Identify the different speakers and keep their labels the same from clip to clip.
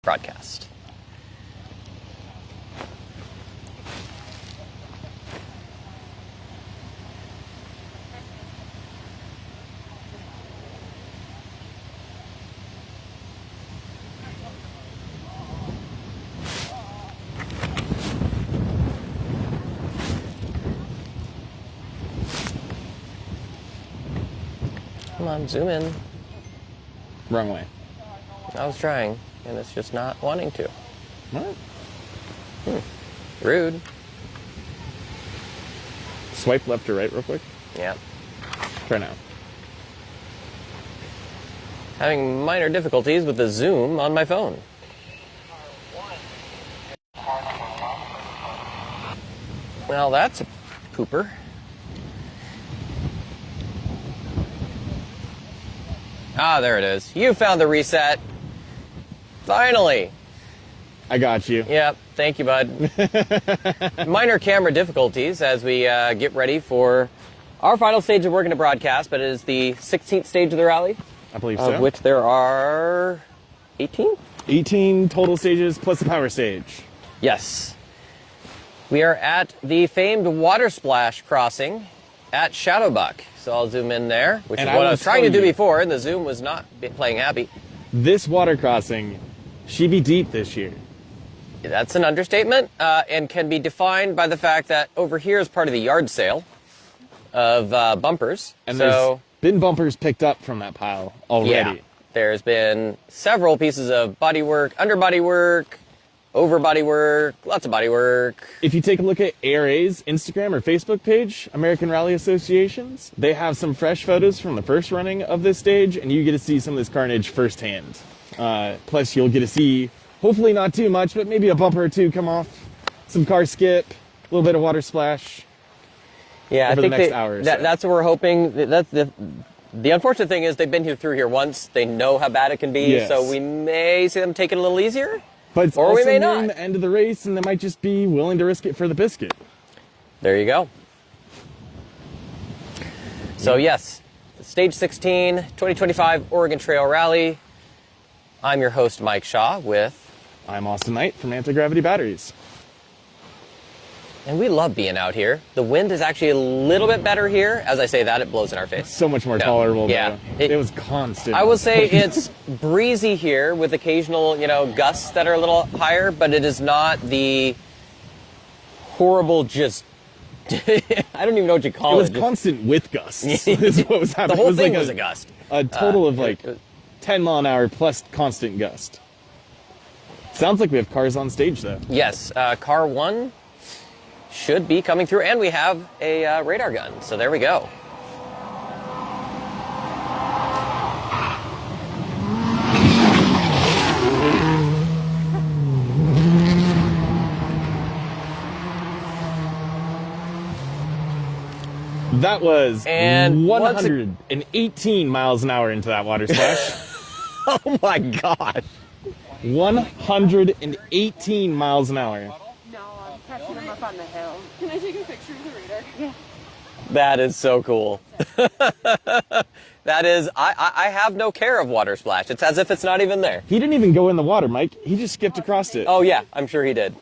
Speaker 1: broadcast. Come on, zoom in.
Speaker 2: Wrong way.
Speaker 1: I was trying, and it's just not wanting to.
Speaker 2: What?
Speaker 1: Rude.
Speaker 2: Swipe left or right real quick.
Speaker 1: Yeah.
Speaker 2: Try now.
Speaker 1: Having minor difficulties with the zoom on my phone. Well, that's a pooper. Ah, there it is. You found the reset. Finally.
Speaker 2: I got you.
Speaker 1: Yep. Thank you, bud. Minor camera difficulties as we get ready for our final stage of We're Gonna Broadcast, but it is the 16th stage of the rally.
Speaker 2: I believe so.
Speaker 1: Of which there are 18?
Speaker 2: 18 total stages plus the power stage.
Speaker 1: Yes. We are at the famed Water Splash crossing at Shadowbuck. So I'll zoom in there, which is what I was trying to do before, and the zoom was not playing happy.
Speaker 2: This water crossing, she be deep this year.
Speaker 1: That's an understatement, and can be defined by the fact that over here is part of the yard sale of bumpers.
Speaker 2: And
Speaker 1: so
Speaker 2: there's been bumpers picked up from that pile already.
Speaker 1: Yeah, there's been several pieces of body work, underbody work, over body work, lots of body work.
Speaker 2: If you take a look at ARA's Instagram or Facebook page, American Rally Associations, they have some fresh photos from the first running of this stage, and you get to see some of this carnage firsthand. Plus, you'll get to see, hopefully not too much, but maybe a bumper or two come off, some car skip, a little bit of water splash.
Speaker 1: Yeah,
Speaker 2: over
Speaker 1: I think
Speaker 2: the next hour or so.
Speaker 1: that's what we're hoping. That's the unfortunate thing is they've been through here once. They know how bad it can be,
Speaker 2: Yes.
Speaker 1: so we may see them take it a little easier.
Speaker 2: But it's
Speaker 1: or
Speaker 2: also
Speaker 1: we may
Speaker 2: nearing
Speaker 1: not.
Speaker 2: the end of the race, and they might just be willing to risk it for the biscuit.
Speaker 1: There you go. So yes, Stage 16, 2025 Oregon Trail Rally. I'm your host, Mike Shaw, with...
Speaker 2: I'm Austen Knight from Anti-Gravity Batteries.
Speaker 1: And we love being out here. The wind is actually a little bit better here. As I say that, it blows in our face.
Speaker 2: So much more tolerable,
Speaker 1: yeah.
Speaker 2: though. It was constant.
Speaker 1: I will say it's breezy here with occasional, gusts that are a little higher, but it is not the horrible just... I don't even know what you call it.
Speaker 2: It was constant with gusts. Is what was happening.
Speaker 1: The whole
Speaker 2: it was
Speaker 1: thing
Speaker 2: like
Speaker 1: was a gust.
Speaker 2: A total of 10 mile an hour plus constant gust. Sounds like we have cars on stage, though.
Speaker 1: Yes, car 1 should be coming through, and we have a radar gun, so there we go.
Speaker 2: That was
Speaker 1: And
Speaker 2: 118 miles an hour into that water splash.
Speaker 1: Oh my God.
Speaker 2: 118 miles an hour.
Speaker 3: No, I'm catching them up on the hill. Can I take a picture of the radar? Yeah.
Speaker 1: That is so cool. That is, I have no care of water splash. It's as if it's not even there.
Speaker 2: He didn't even go in the water, Mike. He just skipped across it.
Speaker 1: Oh yeah, I'm sure he did.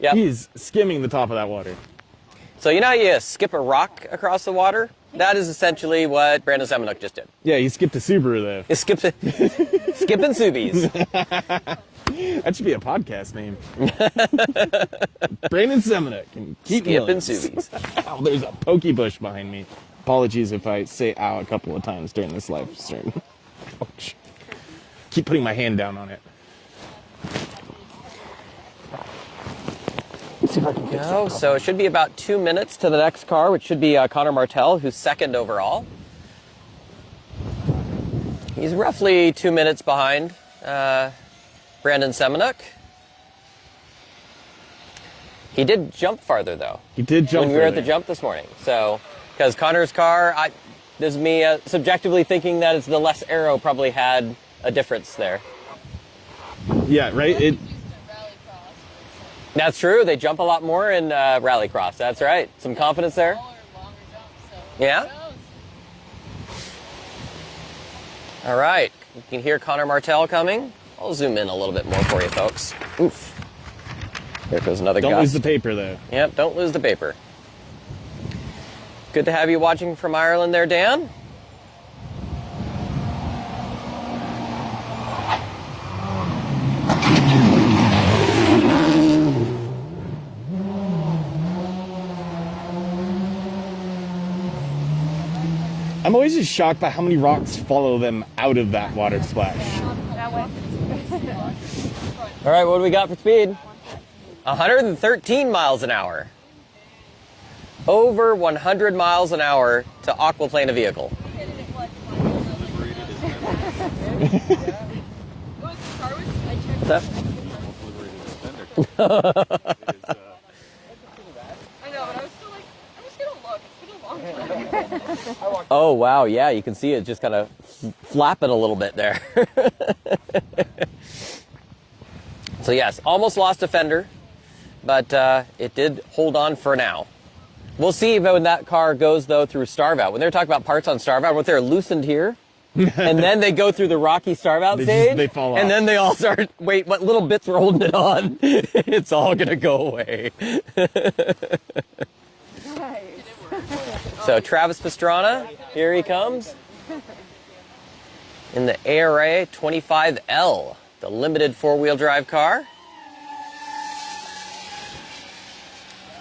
Speaker 1: Yep.
Speaker 2: He's skimming the top of that water.
Speaker 1: So you know how you skip a rock across the water? That is essentially what Brandon Semenuk just did.
Speaker 2: Yeah, he skipped a Subaru, though.
Speaker 1: He skipped skipping Subies.
Speaker 2: That should be a podcast name. Brandon Semenuk and Keaton
Speaker 1: Skipping
Speaker 2: Williams.
Speaker 1: Subies.
Speaker 2: Ow, there's a pokey bush behind me. Apologies if I say ow a couple of times during this live stream. Ouch. Keep putting my hand down on it. Let's see if I can fix
Speaker 1: No, so it should be about 2 minutes to the next car, which should be Connor Martell, who's second overall. He's roughly 2 minutes behind Brandon Semenuk. He did jump farther, though.
Speaker 2: He did jump
Speaker 1: when we were at
Speaker 2: further.
Speaker 1: the jump this morning. So, because Connor's car, this is me subjectively thinking that it's the less aero probably had a difference there.
Speaker 2: Yeah, right?
Speaker 1: That's true. They jump a lot more in rallycross. That's right. Some confidence there. Yeah. All right. You can hear Connor Martell coming. I'll zoom in a little bit more for you, folks. Oof. Here goes another
Speaker 2: Don't
Speaker 1: gust.
Speaker 2: lose the paper, though.
Speaker 1: Yep, don't lose the paper. Good to have you watching from Ireland there, Dan.
Speaker 2: I'm always just shocked by how many rocks follow them out of that water splash.
Speaker 1: All right, what do we got for speed? 113 miles an hour. Over 100 miles an hour to aquaplane a vehicle. What's that?
Speaker 3: I know, but I was still like, I'm just gonna look. It's been a long time.
Speaker 1: Oh, wow, yeah, you can see it just kind of flapping a little bit there. So yes, almost lost a fender, but it did hold on for now. We'll see when that car goes, though, through starve out. When they're talking about parts on starve out, what they're loosened here, and then they go through the rocky starve out stage,
Speaker 2: they fall off.
Speaker 1: and then they all start, wait, what little bits were holding it on? It's all going to go away. So Travis Pastrana, here he comes, in the ARA 25L, the limited four-wheel drive car.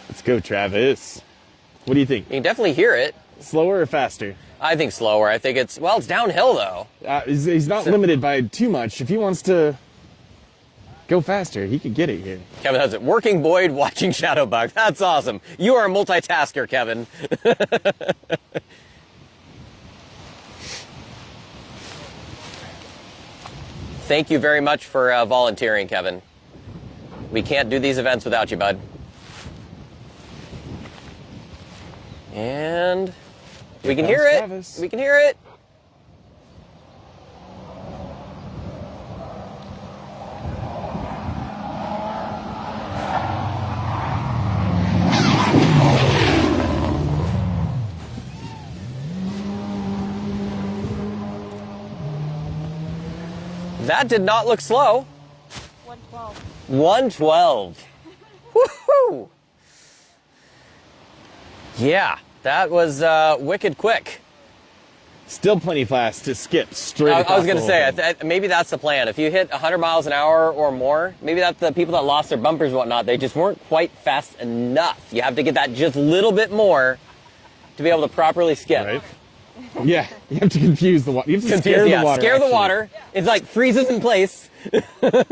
Speaker 2: Let's go, Travis. What do you think?
Speaker 1: You can definitely hear it.
Speaker 2: Slower or faster?
Speaker 1: I think slower. I think it's downhill, though.
Speaker 2: He's not limited by too much. If he wants to go faster, he could get it here.
Speaker 1: Kevin has it. Working Boyd watching Shadowbuck. That's awesome. You are a multitasker, Kevin. Thank you very much for volunteering, Kevin. We can't do these events without you, bud. And we can hear it.
Speaker 2: Travis.
Speaker 1: We can hear it. That did not look slow.
Speaker 3: 112.
Speaker 1: 112. Woohoo! Yeah, that was wicked quick.
Speaker 2: Still plenty fast to skip straight
Speaker 1: I
Speaker 2: across
Speaker 1: was going
Speaker 2: the
Speaker 1: to
Speaker 2: whole
Speaker 1: say,
Speaker 2: thing.
Speaker 1: maybe that's the plan. If you hit 100 miles an hour or more, maybe that's the people that lost their bumpers and whatnot. They just weren't quite fast enough. You have to get that just a little bit more to be able to properly skip.
Speaker 2: Right? Yeah, you have to confuse the water. You have to scare the water.
Speaker 1: Scare the
Speaker 2: actually.
Speaker 1: water. It's like freezes in place.
Speaker 3: Maybe it gets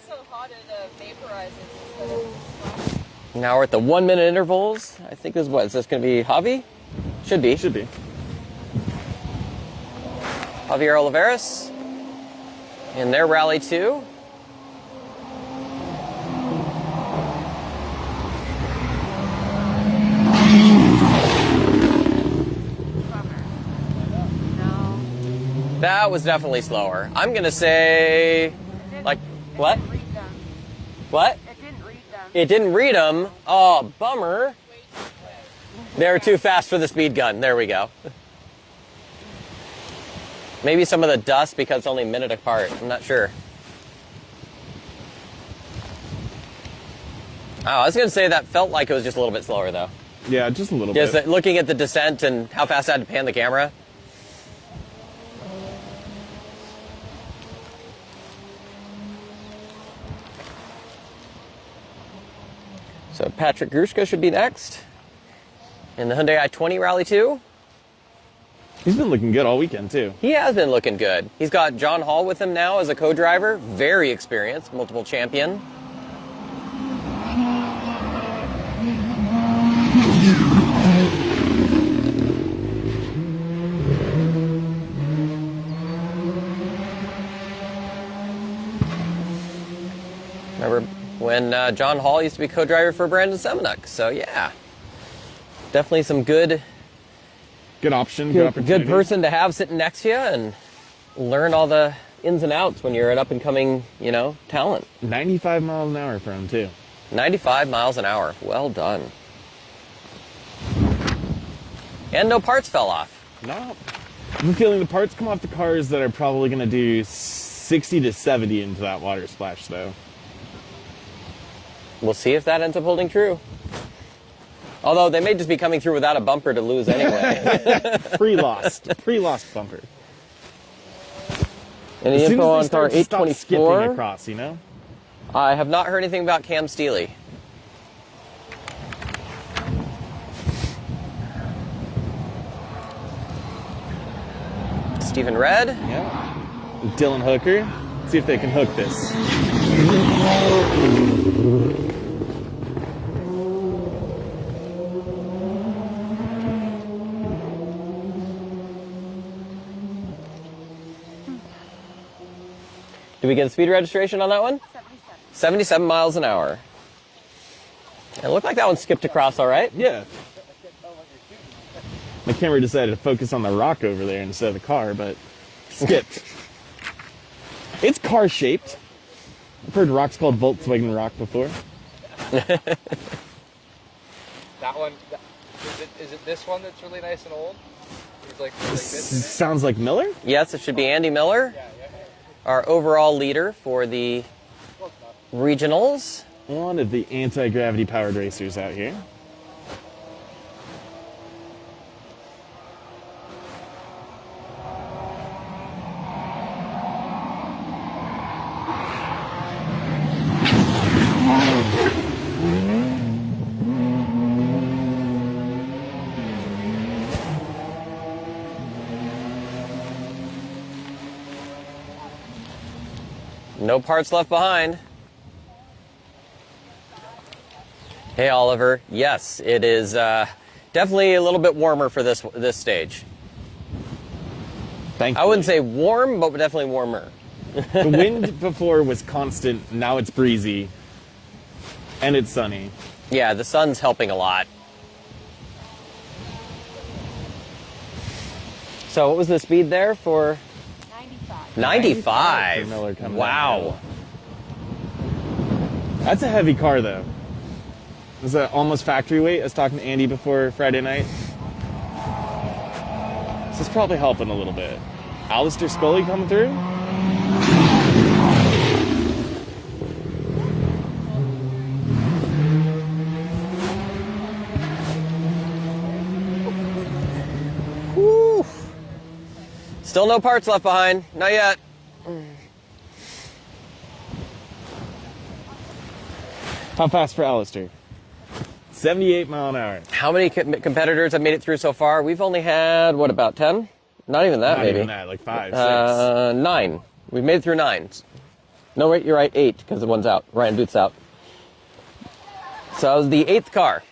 Speaker 3: so hot it vaporizes instead of...
Speaker 1: Now we're at the 1 minute intervals. I think this is what? Is this going to be Javi? Should be.
Speaker 2: Should be.
Speaker 1: Javier Oliveras in their Rally 2.
Speaker 3: No.
Speaker 1: That was definitely slower. I'm going to say, like, what?
Speaker 3: Read them.
Speaker 1: What?
Speaker 3: It didn't read them.
Speaker 1: It didn't read them. Oh, bummer. They were too fast for the speed gun. There we go. Maybe some of the dust because it's only a minute apart. I'm not sure. Oh, I was going to say that felt like it was just a little bit slower, though.
Speaker 2: Yeah, just a little
Speaker 1: Just
Speaker 2: bit.
Speaker 1: looking at the descent and how fast I had to pan the camera. So Patrick Grushka should be next in the Hyundai i20 Rally 2.
Speaker 2: He's been looking good all weekend, too.
Speaker 1: He has been looking good. He's got John Hall with him now as a co-driver. Very experienced, multiple champion. Remember when John Hall used to be co-driver for Brandon Semenuk. So yeah, definitely some good
Speaker 2: Good opportunity.
Speaker 1: good person to have sitting next to you and learn all the ins and outs when you're an up-and-coming, talent.
Speaker 2: 95 miles an hour for him, too.
Speaker 1: 95 miles an hour. Well done. And no parts fell off.
Speaker 2: No. I'm feeling the parts come off the cars that are probably going to do 60 to 70 into that water splash, though.
Speaker 1: We'll see if that ends up holding true. Although they may just be coming through without a bumper to lose anyway.
Speaker 2: Pre-lost bumper.
Speaker 1: Any
Speaker 2: As soon
Speaker 1: info
Speaker 2: as
Speaker 1: on car
Speaker 2: they start to stop
Speaker 1: 824?
Speaker 2: skipping across, you know?
Speaker 1: I have not heard anything about Cam Steely. Stephen Red.
Speaker 2: Yeah. Dylan Hooker. See if they can hook this.
Speaker 1: Did we get a speed registration on that one? 77 miles an hour. It looked like that one skipped across all right.
Speaker 2: Yeah. My camera decided to focus on the rock over there instead of the car, but skipped. It's car-shaped. I've heard rocks called Volkswagen Rock before.
Speaker 4: That one, is it this one that's really nice and old? It's like really
Speaker 2: Sounds like Miller?
Speaker 1: Yes, it should be Andy Miller, our overall leader for the regionals.
Speaker 2: One of the anti-gravity powered racers out here.
Speaker 1: No parts left behind. Hey, Oliver. Yes, it is definitely a little bit warmer for this stage.
Speaker 2: Thank you.
Speaker 1: I wouldn't say warm, but definitely warmer.
Speaker 2: The wind before was constant, now it's breezy. And it's sunny.
Speaker 1: Yeah, the sun's helping a lot. So what was the speed there for?
Speaker 3: 95.
Speaker 1: 95.
Speaker 2: For Miller coming
Speaker 1: Wow.
Speaker 2: down. That's a heavy car, though. Is that almost factory weight? I was talking to Andy before Friday night. This is probably helping a little bit. Alistair Scully coming through.
Speaker 1: Whew. Still no parts left behind. Not yet.
Speaker 2: How fast for Alistair? 78 mile an hour.
Speaker 1: How many competitors have made it through so far? We've only had, what, about 10? Not even that,
Speaker 2: Not
Speaker 1: maybe.
Speaker 2: even that, like 5, 6.
Speaker 1: 9. We've made it through 9. No, wait, you're right, 8, because the one's out. Ryan Booth's out. So that was the 8th car.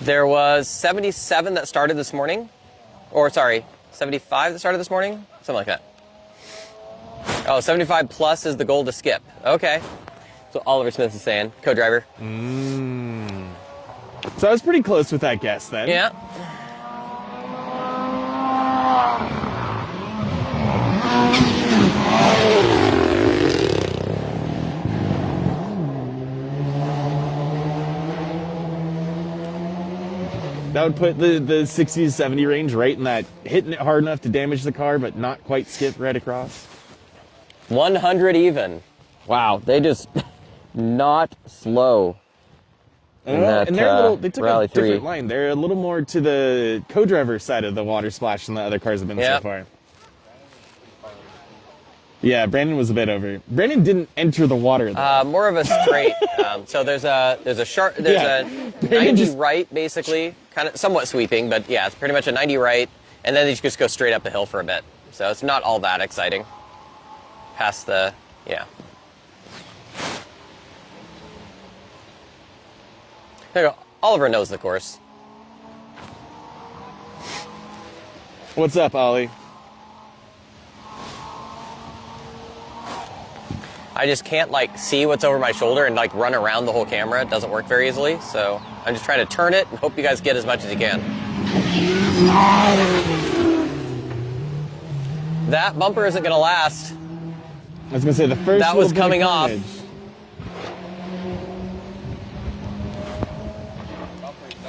Speaker 1: There was 77 that started this morning. Or, sorry, 75 that started this morning? Something like that. Oh, 75 plus is the goal to skip. Okay. So Oliver Smith is saying, co-driver.
Speaker 2: So I was pretty close with that guess then.
Speaker 1: Yeah.
Speaker 2: That would put the 60 to 70 range right in that, hitting it hard enough to damage the car, but not quite skip right across.
Speaker 1: 100 even. Wow, they just not slow.
Speaker 2: And they're a little, they took a different line. They're a little more to the co-driver side of the water splash than the other cars have been so far. Yeah, Brandon was a bit over. Brandon didn't enter the water though.
Speaker 1: More of a straight. So there's a 90 right, basically, kind of somewhat sweeping, but yeah, it's pretty much a 90 right, and then you just go straight up the hill for a bit. So it's not all that exciting. Past the, yeah. There you go. Oliver knows the course.
Speaker 2: What's up, Ollie?
Speaker 1: I just can't see what's over my shoulder and run around the whole camera. It doesn't work very easily, so I'm just trying to turn it and hope you guys get as much as you can. That bumper isn't going to last.
Speaker 2: I was going to say the first
Speaker 1: that was coming off.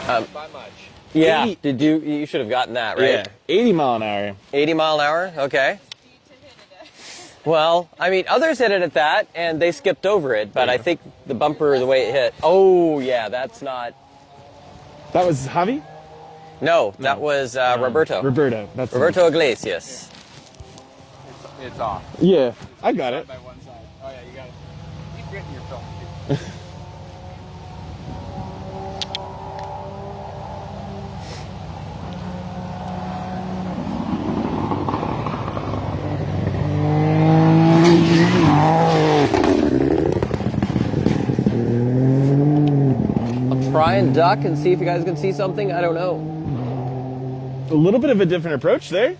Speaker 4: By much.
Speaker 1: Yeah.
Speaker 2: 80
Speaker 1: Did you should have gotten that, right?
Speaker 2: Yeah, 80 mile an hour.
Speaker 1: 80 mile an hour? Okay. Well, I mean, others hit it at that, and they skipped over it, but I think the bumper, the way it hit. Oh, yeah, that's not...
Speaker 2: That was Javi?
Speaker 1: No, that was Roberto.
Speaker 2: That's
Speaker 1: Roberto Iglesias.
Speaker 4: It's off.
Speaker 2: Yeah, I got it.
Speaker 4: By one side. Oh yeah, you got it. Keep getting your film.
Speaker 1: Try and duck and see if you guys can see something. I don't know.
Speaker 2: A little bit of a different approach there.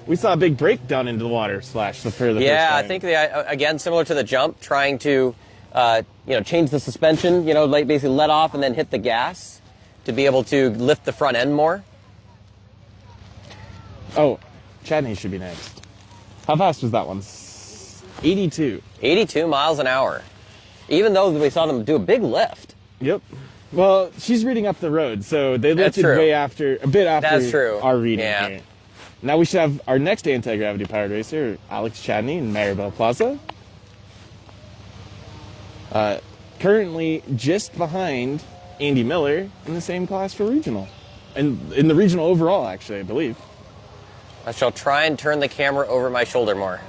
Speaker 2: We saw a big break down into the water splash for the first
Speaker 1: Yeah,
Speaker 2: time.
Speaker 1: I think again similar to the jump, trying to change the suspension. Like basically let off and then hit the gas to be able to lift the front end more.
Speaker 2: Oh, Chadney should be next. How fast was that one? 82.
Speaker 1: 82 miles an hour. Even though we saw them do a big lift.
Speaker 2: Yep. Well, she's reading up the road, so they
Speaker 1: That's
Speaker 2: lifted
Speaker 1: true.
Speaker 2: a bit after
Speaker 1: That's true.
Speaker 2: our reading
Speaker 1: Yeah.
Speaker 2: here. Now we should have our next anti-gravity powered racer, Alex Chadney in Maribel Plaza. Currently just behind Andy Miller in the same class for regional. And in the regional overall, actually, I believe.
Speaker 1: I shall try and turn the camera over my shoulder more.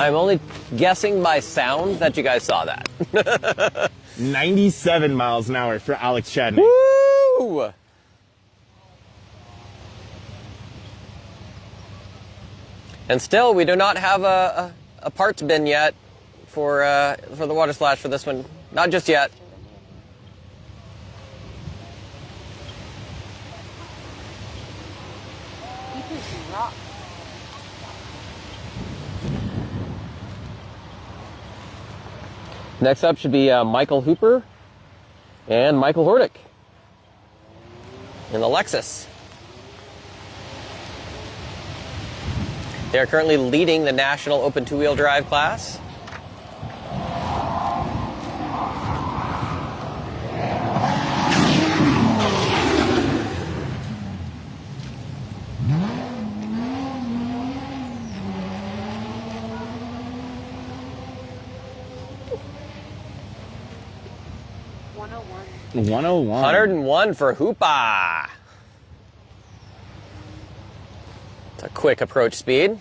Speaker 1: I'm only guessing by sound that you guys saw that.
Speaker 2: 97 miles an hour for Alex Chadney.
Speaker 1: Woo! And still, we do not have a parts bin yet for the water splash for this one. Not just yet. Next up should be Michael Hooper and Michael Hordick in the Lexus. They are currently leading the national open two-wheel drive class.
Speaker 2: One 101.
Speaker 1: 101 for Hoopa. It's a quick approach speed.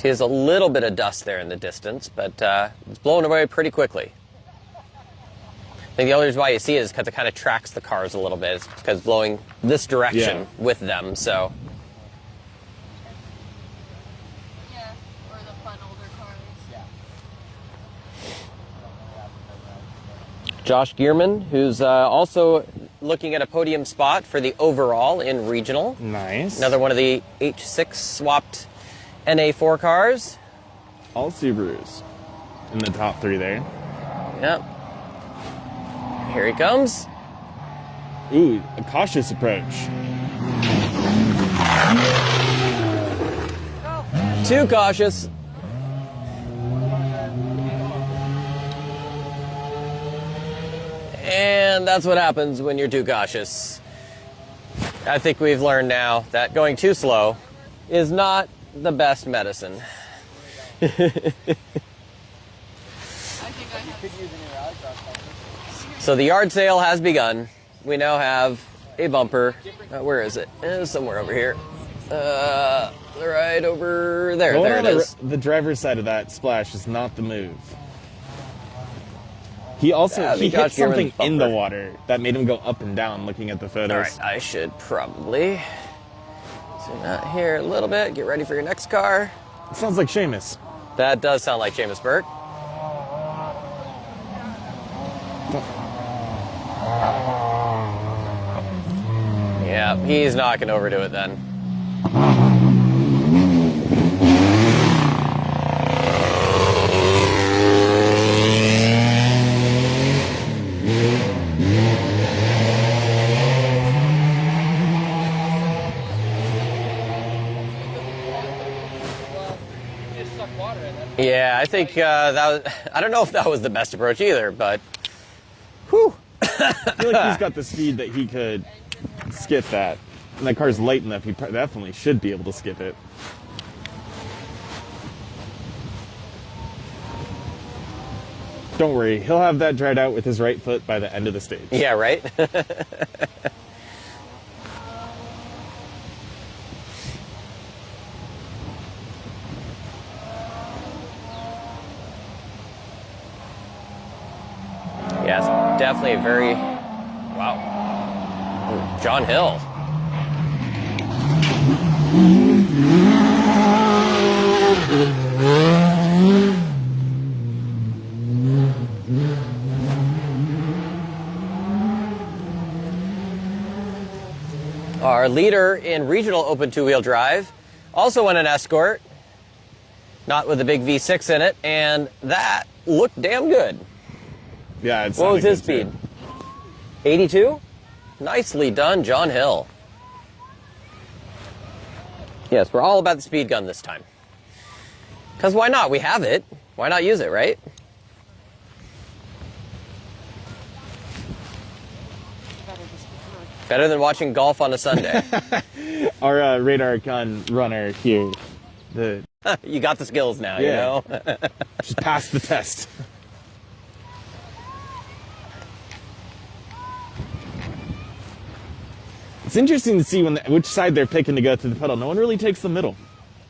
Speaker 1: There's a little bit of dust there in the distance, but it's blown away pretty quickly. I think the only reason why you see it is because it kind of tracks the cars a little bit. It's because it's blowing this direction with them, so.
Speaker 3: Yeah, or the fun older cars.
Speaker 4: Yeah.
Speaker 1: Josh Gearman, who's also looking at a podium spot for the overall in regional.
Speaker 2: Nice.
Speaker 1: Another one of the H6 swapped NA4 cars.
Speaker 2: All Subarus in the top three there.
Speaker 1: Yep. Here he comes.
Speaker 2: Ooh, a cautious approach.
Speaker 1: Too cautious. And that's what happens when you're too cautious. I think we've learned now that going too slow is not the best medicine.
Speaker 3: I think I have.
Speaker 1: So the yard sale has begun. We now have a bumper. Where is it? It's somewhere over here. Right over there.
Speaker 2: Going
Speaker 1: There
Speaker 2: on
Speaker 1: it is.
Speaker 2: the driver's side of that splash is not the move. He also
Speaker 1: That'd be
Speaker 2: he hit
Speaker 1: Josh Gearman's
Speaker 2: something in the
Speaker 1: bumper.
Speaker 2: water that made him go up and down looking at the photos.
Speaker 1: All right, I should probably zoom out here a little bit. Get ready for your next car.
Speaker 2: It sounds like Seamus.
Speaker 1: That does sound like Seamus Burke. Yeah, he's not going to overdo it then.
Speaker 4: suck water in it.
Speaker 1: Yeah, I think that was, I don't know if that was the best approach either, but whew.
Speaker 2: I feel like he's got the speed that he could skip that. And that car's light enough, he definitely should be able to skip it. Don't worry, he'll have that dried out with his right foot by the end of the stage.
Speaker 1: Yeah, right? Yes, definitely a very, wow. Ooh, John Hill. Our leader in regional open two-wheel drive also won an Escort, not with a big V6 in it, and that looked damn good.
Speaker 2: Yeah, it's
Speaker 1: What was his
Speaker 2: good
Speaker 1: speed? 82? Nicely done, John Hill. Yes, we're all about the speed gun this time. Because why not? We have it. Why not use it, right? Better than watching golf on a Sunday.
Speaker 2: Our radar gun runner here,
Speaker 1: You got the skills now,
Speaker 2: Yeah.
Speaker 1: you know?
Speaker 2: just passed the test. It's interesting to see which side they're picking to go through the pedal. No one really takes the middle.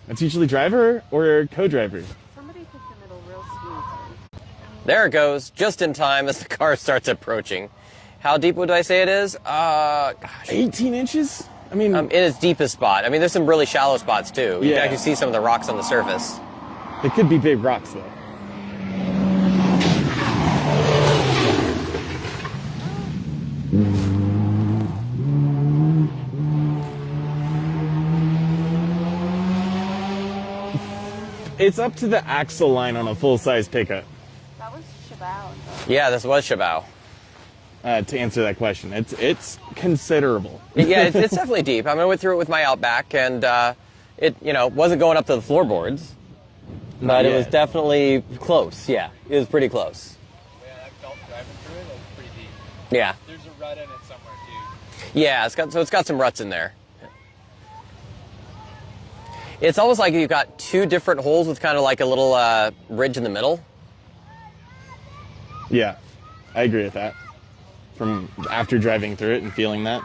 Speaker 2: It's usually driver or co-driver.
Speaker 3: Somebody took the middle real smooth.
Speaker 1: There it goes, just in time as the car starts approaching. How deep would I say it is? Gosh.
Speaker 2: 18 inches? I mean,
Speaker 1: In its deepest spot. I mean, there's some really shallow spots too. You
Speaker 2: Yeah.
Speaker 1: can actually see some of the rocks on the surface.
Speaker 2: it could be big rocks though. It's up to the axle line on a full-size pickup.
Speaker 3: That was Shabao.
Speaker 1: Yeah, this was Shabao.
Speaker 2: To answer that question, it's considerable.
Speaker 1: Yeah, it's definitely deep. I mean, I went through it with my Outback, and it wasn't going up to the floorboards, but it was
Speaker 2: yet.
Speaker 1: definitely close. Yeah, it was pretty close.
Speaker 4: Yeah, that felt driving through it. It was pretty deep.
Speaker 1: Yeah,
Speaker 4: There's a rut in it somewhere too.
Speaker 1: yeah. It's got some ruts in there. It's almost like you've got two different holes with kind of like a little ridge in the middle.
Speaker 2: Yeah, I agree with that. From after driving through it and feeling that.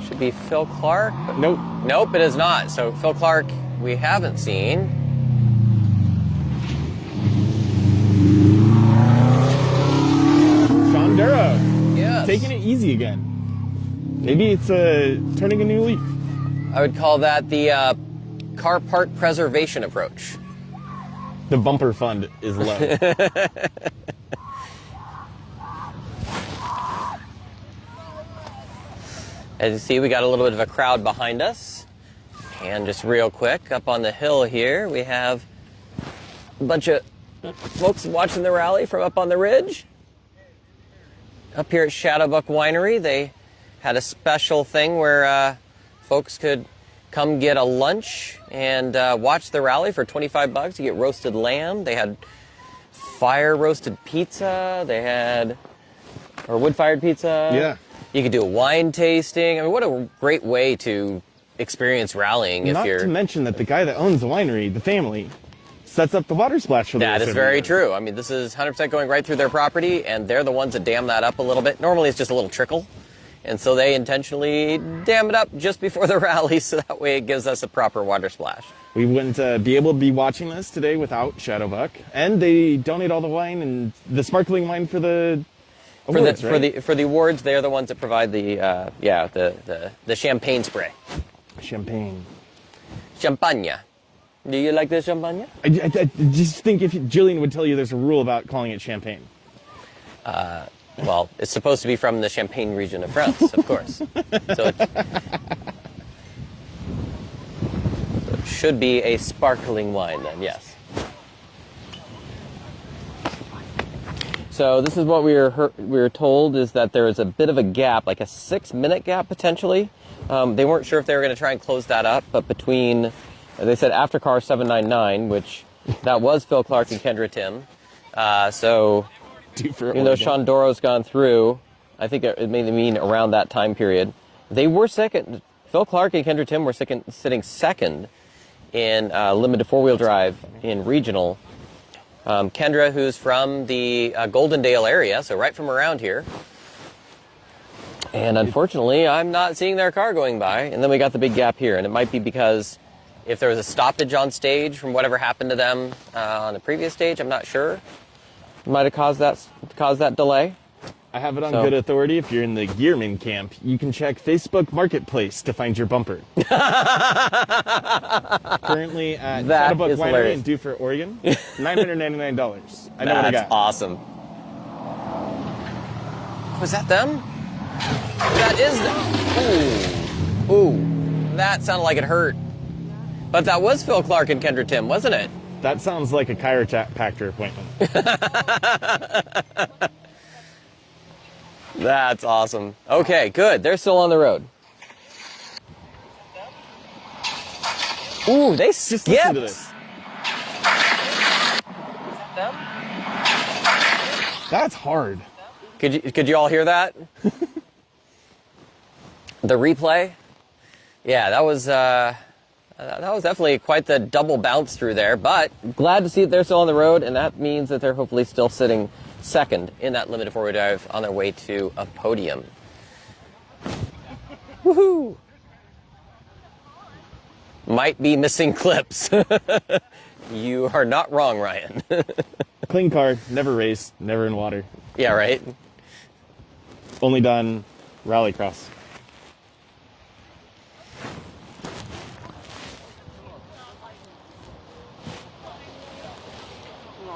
Speaker 1: Should be Phil Clark. But
Speaker 2: Nope.
Speaker 1: nope, it is not. So Phil Clark, we haven't seen.
Speaker 2: Sean Duro.
Speaker 1: Yes.
Speaker 2: Taking it easy again. Maybe it's turning a new leaf.
Speaker 1: I would call that the car part preservation approach.
Speaker 2: The bumper fund is low.
Speaker 1: As you see, we got a little bit of a crowd behind us. And just real quick, up on the hill here, we have a bunch of folks watching the rally from up on the ridge. Up here at Shadowbuck Winery, they had a special thing where folks could come get a lunch and watch the rally for $25. You get roasted lamb. They had fire roasted pizza. They had, or wood fired pizza.
Speaker 2: Yeah.
Speaker 1: You could do a wine tasting. I mean, what a great way to experience rallying if
Speaker 2: Not
Speaker 1: you're.
Speaker 2: to mention that the guy that owns the winery, the family, sets up the water splash for the
Speaker 1: That
Speaker 2: rest
Speaker 1: is
Speaker 2: of the
Speaker 1: very
Speaker 2: year.
Speaker 1: true. I mean, this is 100% going right through their property, and they're the ones that dam that up a little bit. Normally, it's just a little trickle. And so they intentionally dam it up just before the rally, so that way it gives us a proper water splash.
Speaker 2: We wouldn't be able to be watching this today without Shadowbuck. And they donate all the wine and the sparkling wine for the awards, right?
Speaker 1: For the awards, they're the ones that provide the the champagne spray.
Speaker 2: Champagne.
Speaker 1: Champagne. Do you like this champagne?
Speaker 2: I just think if Jillian would tell you there's a rule about calling it champagne.
Speaker 1: Well, it's supposed to be from the Champagne region of France, of course. So it should be a sparkling wine then, yes. So this is what we were told, is that there is a bit of a gap, like a 6-minute gap potentially. They weren't sure if they were going to try and close that up, but between, they said after car 799, which that was Phil Clark and Kendra Tim. So even though Sean Doro's gone through, I think it may mean around that time period. They were second. Phil Clark and Kendra Tim were sitting second in limited four-wheel drive in regional. Kendra, who's from the Goldendale area, so right from around here. And unfortunately, I'm not seeing their car going by. And then we got the big gap here. And it might be because if there was a stoppage on stage from whatever happened to them on the previous stage, I'm not sure. Might have caused that delay.
Speaker 2: I have it on good authority. If you're in the Gearman camp, you can check Facebook Marketplace to find your bumper. Currently at Shadowbuck Water in Dufur, Oregon, $999. I know what I got.
Speaker 1: That's awesome. Was that them? That is them. Ooh, that sounded like it hurt. But that was Phil Clark and Kendra Tim, wasn't it?
Speaker 2: That sounds like a chiropractor appointment.
Speaker 1: That's awesome. Okay, good. They're still on the road. Ooh, they skipped.
Speaker 2: Just listen to this.
Speaker 1: Them?
Speaker 2: That's hard.
Speaker 1: Could you all hear that? The replay? Yeah, that was definitely quite the double bounce through there, but glad to see that they're still on the road, and that means that they're hopefully still sitting second in that limited four-wheel drive on their way to a podium. Woohoo! Might be missing clips. You are not wrong, Ryan.
Speaker 2: Clean car, never raced, never in water.
Speaker 1: Yeah, right?
Speaker 2: Only done rallycross.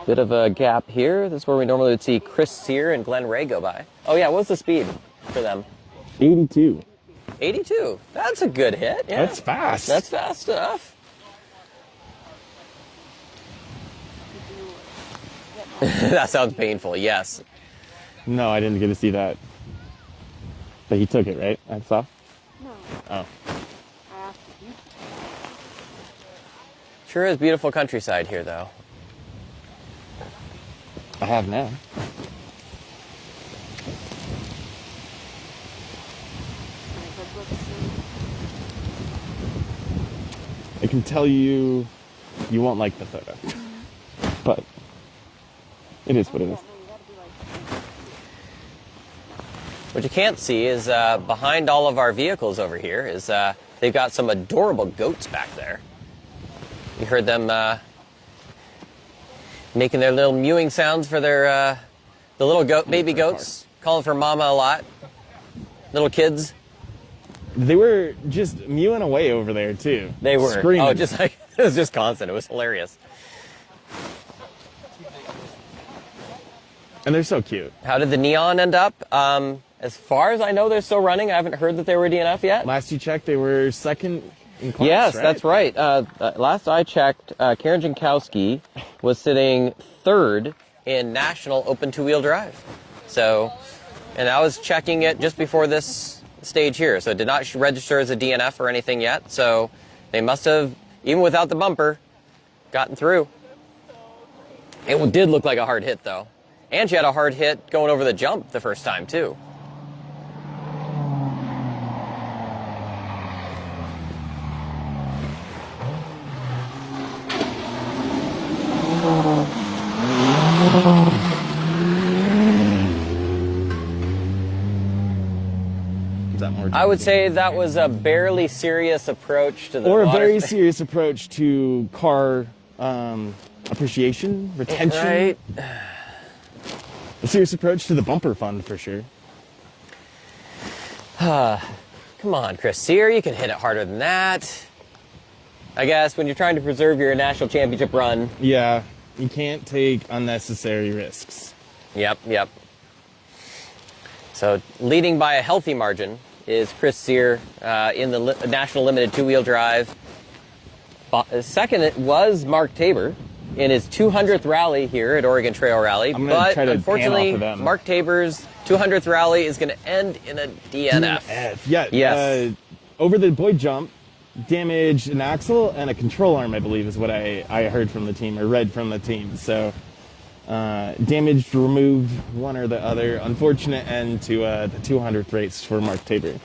Speaker 1: Bit of a gap here. This is where we normally would see Chris Sear and Glenn Ray go by. Oh yeah, what's the speed for them?
Speaker 2: 82.
Speaker 1: 82. That's a good hit. Yeah.
Speaker 2: That's fast.
Speaker 1: That's fast enough. That sounds painful, yes.
Speaker 2: No, I didn't get to see that. But he took it, right? I saw?
Speaker 3: No.
Speaker 2: Oh.
Speaker 3: I asked you.
Speaker 1: Sure is beautiful countryside here, though.
Speaker 2: I have now. I can tell you, you won't like the photo. But it is what it is.
Speaker 1: What you can't see is behind all of our vehicles over here is they've got some adorable goats back there. You heard them making their little mewing sounds for their the little baby goats, calling for mama a lot. Little kids.
Speaker 2: They were just mewing away over there too.
Speaker 1: They were.
Speaker 2: Screaming.
Speaker 1: Oh, just like it was just constant. It was hilarious.
Speaker 2: And they're so cute.
Speaker 1: How did the neon end up? As far as I know, they're still running. I haven't heard that they were DNF yet.
Speaker 2: Last you checked, they were second in class,
Speaker 1: Yes,
Speaker 2: right?
Speaker 1: that's right. Last I checked, Karen Jankowski was sitting third in national open two-wheel drive. So, and I was checking it just before this stage here. So it did not register as a DNF or anything yet. So they must have, even without the bumper, gotten through. It did look like a hard hit, though. And she had a hard hit going over the jump the first time, too.
Speaker 2: Is that more
Speaker 1: I would say that was a barely serious approach to the
Speaker 2: or a
Speaker 1: water
Speaker 2: very
Speaker 1: space.
Speaker 2: serious approach to car appreciation, retention.
Speaker 1: Right.
Speaker 2: A serious approach to the bumper fund for sure.
Speaker 1: Come on, Chris Sear, you can hit it harder than that. I guess when you're trying to preserve your national championship run.
Speaker 2: Yeah, you can't take unnecessary risks.
Speaker 1: Yep. So leading by a healthy margin is Chris Sear in the National Limited two-wheel drive. Second, it was Mark Tabor. in his 200th rally here at Oregon Trail Rally.
Speaker 2: I'm gonna
Speaker 1: But
Speaker 2: try to pan
Speaker 1: unfortunately,
Speaker 2: off of them.
Speaker 1: Mark Taber's 200th rally is going to end in a DNF.
Speaker 2: Yeah.
Speaker 1: Yes.
Speaker 2: Over the Boyd jump, damaged an axle and a control arm, I believe, is what I heard from the team or read from the team. So damaged, removed, one or the other. Unfortunate end to the 200th race for Mark Tabor.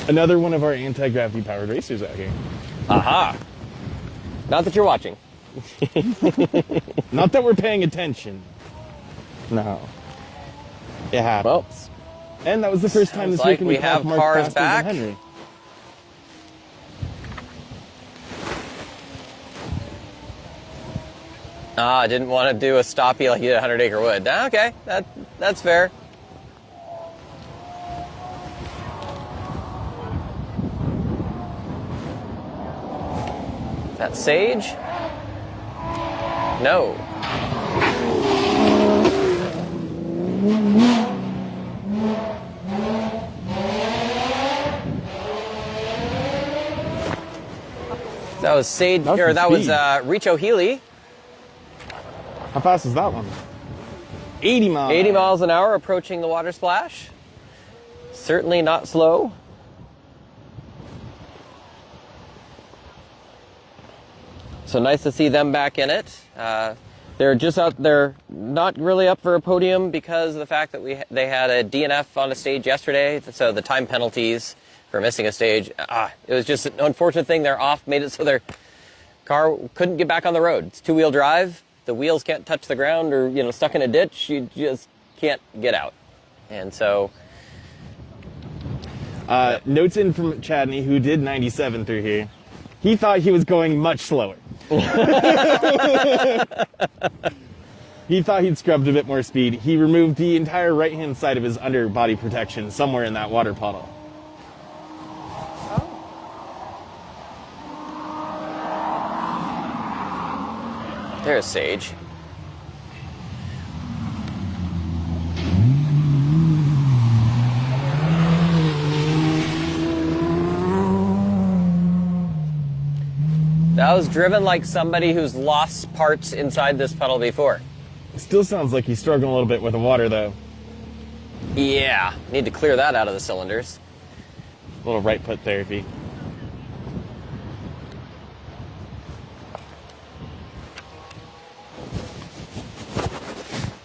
Speaker 2: Another one of our anti-gravity powered racers out here.
Speaker 1: Aha. Not that you're watching.
Speaker 2: Not that we're paying attention. No. It happens.
Speaker 1: Well,
Speaker 2: And that was the first time
Speaker 1: sounds
Speaker 2: this
Speaker 1: like
Speaker 2: weekend
Speaker 1: we
Speaker 2: we
Speaker 1: have
Speaker 2: clocked Mark
Speaker 1: cars
Speaker 2: faster than
Speaker 1: back.
Speaker 2: Henry.
Speaker 1: I didn't want to do a stoppie like you did at 100 Acre Wood. Okay, that's fair. Is that Sage? No. That was Sage,
Speaker 2: That was
Speaker 1: or
Speaker 2: some
Speaker 1: that was
Speaker 2: speed.
Speaker 1: Richo Healy.
Speaker 2: How fast is that one? 80 miles.
Speaker 1: 80 miles an hour approaching the water splash. Certainly not slow. So nice to see them back in it. They're just out there, not really up for a podium because of the fact that they had a DNF on a stage yesterday. So the time penalties for missing a stage. It was just an unfortunate thing. They're off, made it so their car couldn't get back on the road. It's two-wheel drive. The wheels can't touch the ground, or stuck in a ditch. You just can't get out. And so
Speaker 2: Notes in from Chadney, who did 97 through here. He thought he was going much slower. He thought he'd scrubbed a bit more speed. He removed the entire right-hand side of his underbody protection somewhere in that water puddle.
Speaker 1: there's Sage. That was driven like somebody who's lost parts inside this puddle before.
Speaker 2: Still sounds like he's struggling a little bit with the water, though.
Speaker 1: Yeah, need to clear that out of the cylinders.
Speaker 2: A little right put therapy.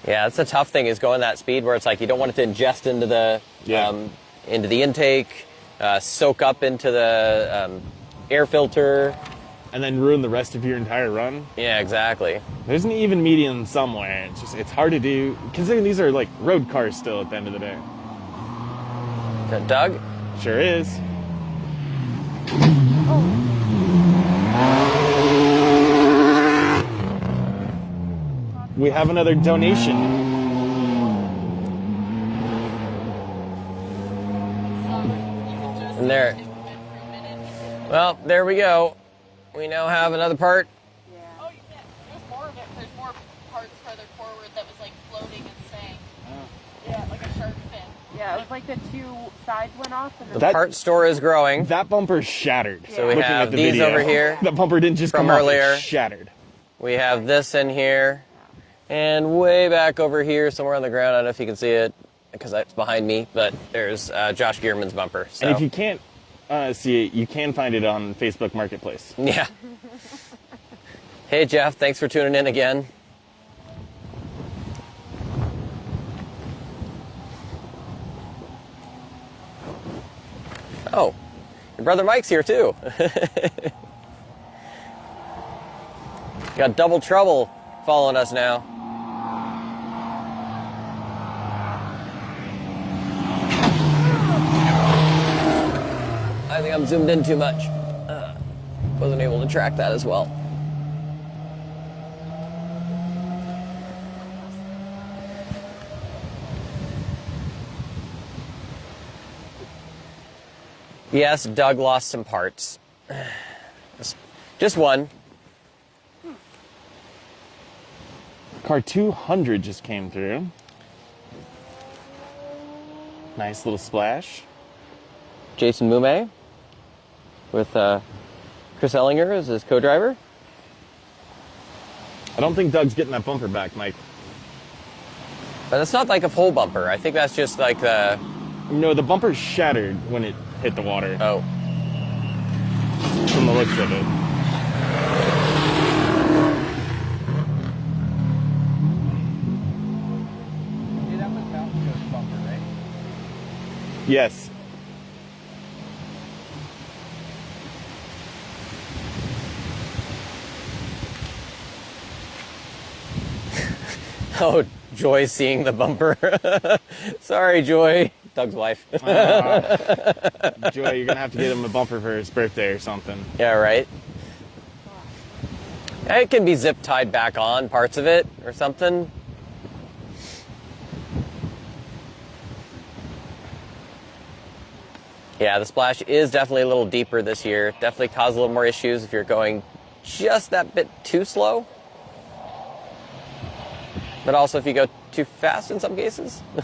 Speaker 1: Yeah, that's the tough thing, is going that speed where it's like you don't want it to ingest into the into the intake, soak up into the air filter.
Speaker 2: And then ruin the rest of your entire run.
Speaker 1: Yeah, exactly.
Speaker 2: There's an even medium somewhere. It's hard to do, considering these are like road cars still at the end of the day.
Speaker 1: Is that Doug?
Speaker 2: Sure is. We have another donation.
Speaker 1: And there. Well, there we go. We now have another part.
Speaker 3: Oh, yeah. There's more of it. There's more parts further forward that was like floating and sank. Yeah, like a shark fin.
Speaker 5: Yeah, it was like the two sides went off. And
Speaker 1: The
Speaker 2: That-
Speaker 1: part store is growing.
Speaker 2: That bumper shattered.
Speaker 1: So we
Speaker 2: Looking
Speaker 1: have
Speaker 2: at the
Speaker 1: these
Speaker 2: video.
Speaker 1: over here
Speaker 2: That bumper didn't just
Speaker 1: from
Speaker 2: come
Speaker 1: earlier.
Speaker 2: off, it shattered.
Speaker 1: We have this in here. And way back over here, somewhere on the ground, I don't know if you can see it because it's behind me, but there's Josh Gearman's bumper. So.
Speaker 2: And if you can't see it, you can find it on Facebook Marketplace.
Speaker 1: Yeah. Hey, Jeff, thanks for tuning in again. Oh, your brother Mike's here too. Got double trouble following us now. I think I'm zoomed in too much. Wasn't able to track that as well. Yes, Doug lost some parts. Just one.
Speaker 2: Car 200 just came through. Nice little splash.
Speaker 1: Jason Mume with Chris Ellinger as his co-driver.
Speaker 2: I don't think Doug's getting that bumper back, Mike.
Speaker 1: But it's not like a full bumper. I think that's just like the...
Speaker 2: No, the bumper shattered when it hit the water.
Speaker 1: Oh.
Speaker 2: From the looks of it.
Speaker 4: Hey, that was Mountain Goat's bumper, right?
Speaker 2: Yes.
Speaker 1: Oh, Joy seeing the bumper. Sorry, Joy. Doug's wife.
Speaker 2: Joy, you're gonna have to get him a bumper for his birthday or something.
Speaker 1: Yeah, right. It can be zip tied back on, parts of it, or something. Yeah, the splash is definitely a little deeper this year. Definitely cause a little more issues if you're going just that bit too slow. But also if you go too fast in some cases. I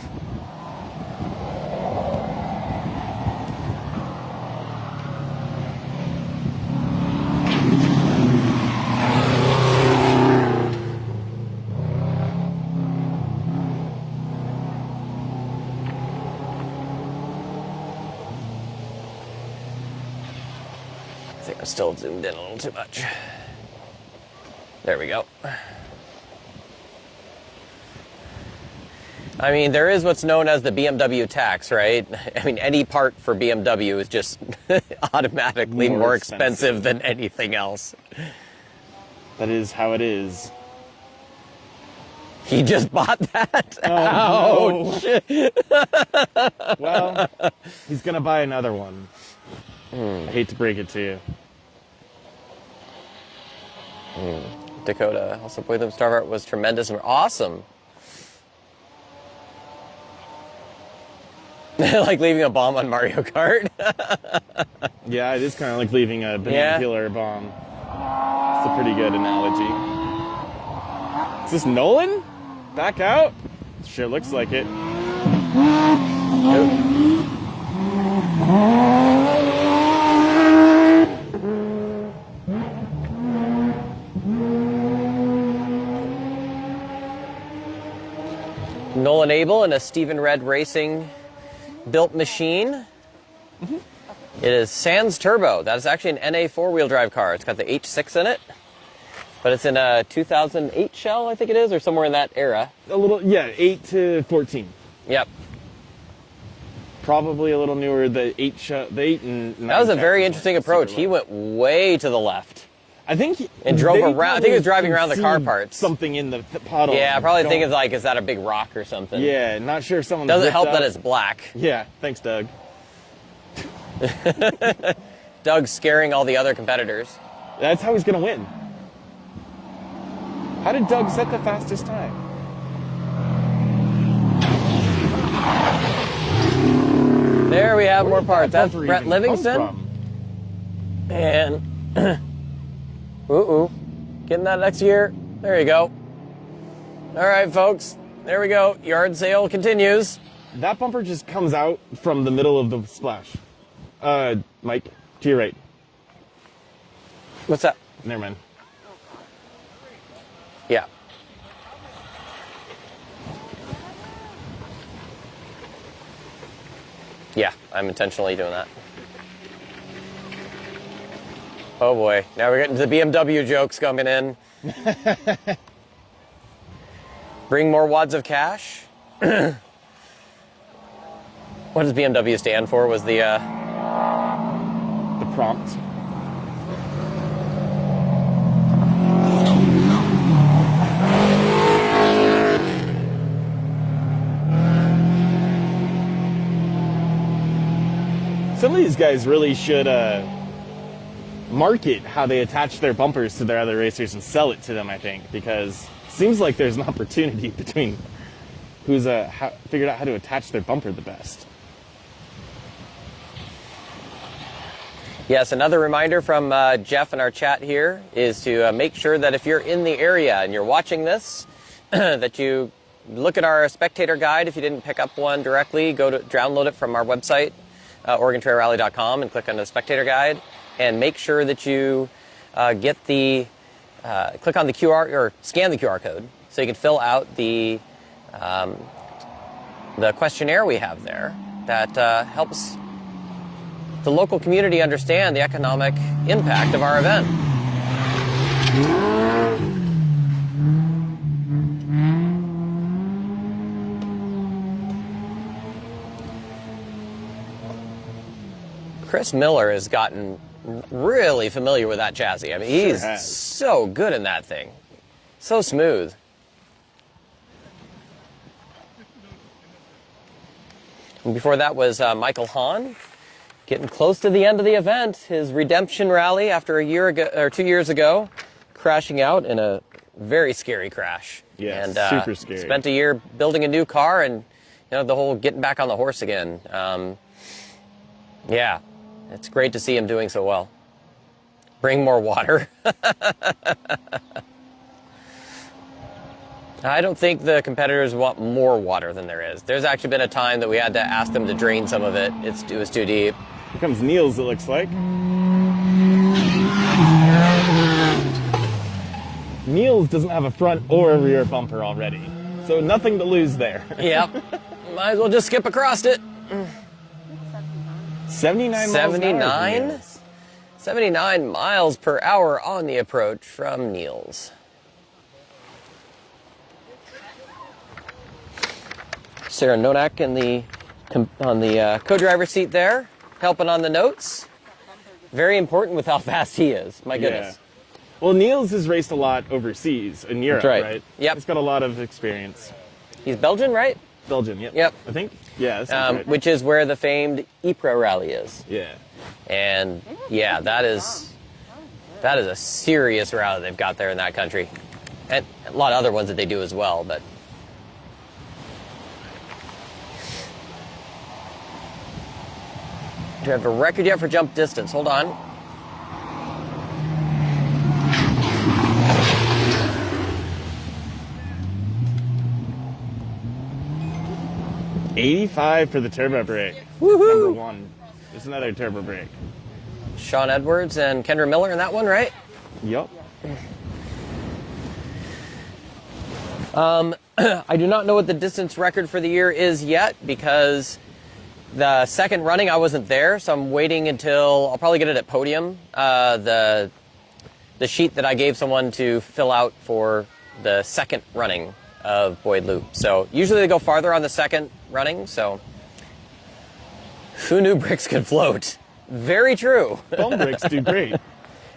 Speaker 1: think I'm still zoomed in a little too much. There we go. I mean, there is what's known as the BMW tax, right? I mean, any part for BMW is just automatically more expensive than anything else.
Speaker 2: That is how it is.
Speaker 1: He just bought that?
Speaker 2: Oh,
Speaker 1: Ouch!
Speaker 2: no. Well, he's gonna buy another one. I hate to break it to you.
Speaker 1: Dakota, also played them. Star Art was tremendous and awesome. Like leaving a bomb on Mario Kart.
Speaker 2: Yeah, it is kind of like leaving a banana peel or a bomb. It's a pretty good analogy. Is this Nolan? Back out? Sure looks like it.
Speaker 1: Nolan Abel in a Stephen Red Racing built machine. It is Sans Turbo. That is actually an NA four-wheel drive car. It's got the H6 in it, but it's in a 2008 shell, I think it is, or somewhere in that era.
Speaker 2: A little, yeah, 8 to 14.
Speaker 1: Yep.
Speaker 2: Probably a little newer. The 8 and 9.
Speaker 1: That was a very
Speaker 2: chassis
Speaker 1: interesting
Speaker 2: weren't
Speaker 1: approach.
Speaker 2: super
Speaker 1: He
Speaker 2: low.
Speaker 1: went way to the left.
Speaker 2: I think
Speaker 1: And drove
Speaker 2: they
Speaker 1: around. I think he was
Speaker 2: probably
Speaker 1: driving around the car
Speaker 2: conceived
Speaker 1: parts.
Speaker 2: Something in the puddle.
Speaker 1: Yeah, I probably think
Speaker 2: Don't-
Speaker 1: it's like, is that a big rock or something?
Speaker 2: Yeah, not sure if someone
Speaker 1: Doesn't help that it's black.
Speaker 2: Yeah, thanks, Doug.
Speaker 1: Doug's scaring all the other competitors.
Speaker 2: That's how he's gonna win. How did Doug set the fastest time?
Speaker 1: There we have
Speaker 2: Where
Speaker 1: more
Speaker 2: did
Speaker 1: parts.
Speaker 2: that
Speaker 1: That's
Speaker 2: bumper
Speaker 1: Brett
Speaker 2: even come
Speaker 1: Livingston.
Speaker 2: from?
Speaker 1: And getting that next year. There you go. All right, folks. There we go. Yard sale continues.
Speaker 2: That bumper just comes out from the middle of the splash. Mike, to your right.
Speaker 1: What's that?
Speaker 2: Never mind.
Speaker 1: Yeah. Yeah, I'm intentionally doing that. Oh boy, now we're getting to the BMW jokes coming in. Bring more wads of cash. What does BMW stand for? Was the
Speaker 2: Prompt. Some of these guys really should market how they attach their bumpers to their other racers and sell it to them, I think, because it seems like there's an opportunity between who's figured out how to attach their bumper the best.
Speaker 1: Yes, another reminder from Jeff in our chat here is to make sure that if you're in the area and you're watching this, that you look at our spectator guide. If you didn't pick up one directly, go to download it from our website, OregonTrailRally.com, and click on the spectator guide, and make sure that you get the click on the QR or scan the QR code so you can fill out the questionnaire we have there that helps the local community understand the economic impact of our event. Chris Miller has gotten really familiar with that chassis. I mean, he's so good in that thing. So smooth. And before that was Michael Hahn, getting close to the end of the event. His redemption rally after a year ago or 2 years ago, crashing out in a very scary crash.
Speaker 2: Yeah,
Speaker 1: and
Speaker 2: super scary.
Speaker 1: Spent a year building a new car, and the whole getting back on the horse again. Yeah, it's great to see him doing so well. Bring more water. I don't think the competitors want more water than there is. There's actually been a time that we had to ask them to drain some of it. It was too deep.
Speaker 2: Here comes Niels, it looks like. Niels doesn't have a front or a rear bumper already, so nothing to lose there.
Speaker 1: Yep. Might as well just skip across it.
Speaker 2: 79 miles an hour.
Speaker 1: 79? 79 miles per hour on the approach from Niels. Sarah Nonak on the co-driver seat there, helping on the notes. Very important with how fast he is. My goodness.
Speaker 2: Yeah. Well, Niels has raced a lot overseas in Europe,
Speaker 1: That's
Speaker 2: right?
Speaker 1: Yep.
Speaker 2: He's got a lot of experience.
Speaker 1: He's Belgian, right?
Speaker 2: Belgian, yep.
Speaker 1: Yep.
Speaker 2: I think. Yeah. That sounds right.
Speaker 1: Which is where the famed Ypres rally is.
Speaker 2: Yeah.
Speaker 1: And yeah, that is a serious rally they've got there in that country. And a lot of other ones that they do as well, but do we have a record yet for jump distance? Hold on.
Speaker 2: $85 for the turbo brake.
Speaker 1: Woohoo!
Speaker 2: Number one. There's another turbo brake.
Speaker 1: Sean Edwards and Kendra Miller in that one, right?
Speaker 2: Yup.
Speaker 1: I do not know what the distance record for the year is yet because the second running I wasn't there, so I'm waiting until I'll probably get it at podium. The sheet that I gave someone to fill out for the second running of Boyd Loop. So usually they go farther on the second running, so who knew bricks could float? Very true.
Speaker 2: Foam bricks do great.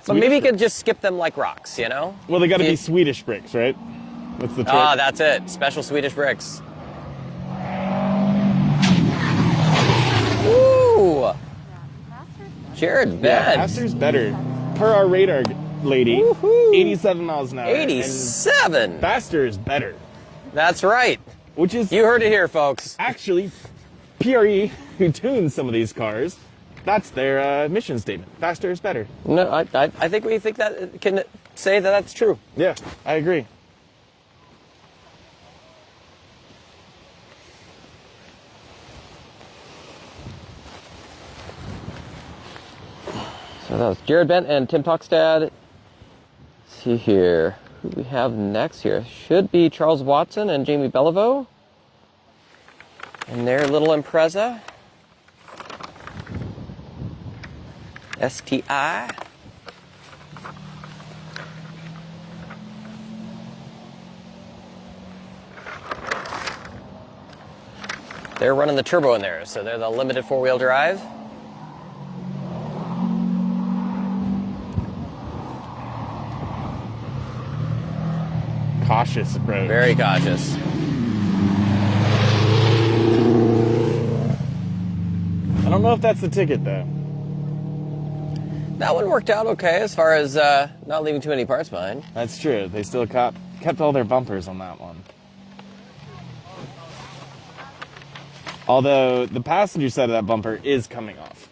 Speaker 1: But maybe you could just skip them like rocks, you know?
Speaker 2: Well, they got to be Swedish bricks, right? That's the trick.
Speaker 1: Ah, that's it. Special Swedish bricks. Ooh! Jared
Speaker 2: Yeah,
Speaker 1: Bed.
Speaker 2: faster's better. Per our radar lady,
Speaker 1: Woohoo.
Speaker 2: 87 miles an hour.
Speaker 1: 87!
Speaker 2: And faster is better.
Speaker 1: That's right.
Speaker 2: Which is
Speaker 1: You heard it here, folks.
Speaker 2: actually PRE, who tunes some of these cars, that's their mission statement. Faster is better.
Speaker 1: No, I think we think that can say that that's true.
Speaker 2: Yeah, I agree.
Speaker 1: So that was Jared Bent and Tim Talkstad. Let's see here. Who we have next here? Should be Charles Watson and Jamie Beliveau. And their little Impreza. STI. They're running the turbo in there, so they're the limited four-wheel drive.
Speaker 2: Cautious approach.
Speaker 1: Very cautious.
Speaker 2: I don't know if that's the ticket, though.
Speaker 1: That one worked out okay as far as not leaving too many parts behind.
Speaker 2: That's true. They still kept all their bumpers on that one. Although the passenger side of that bumper is coming off.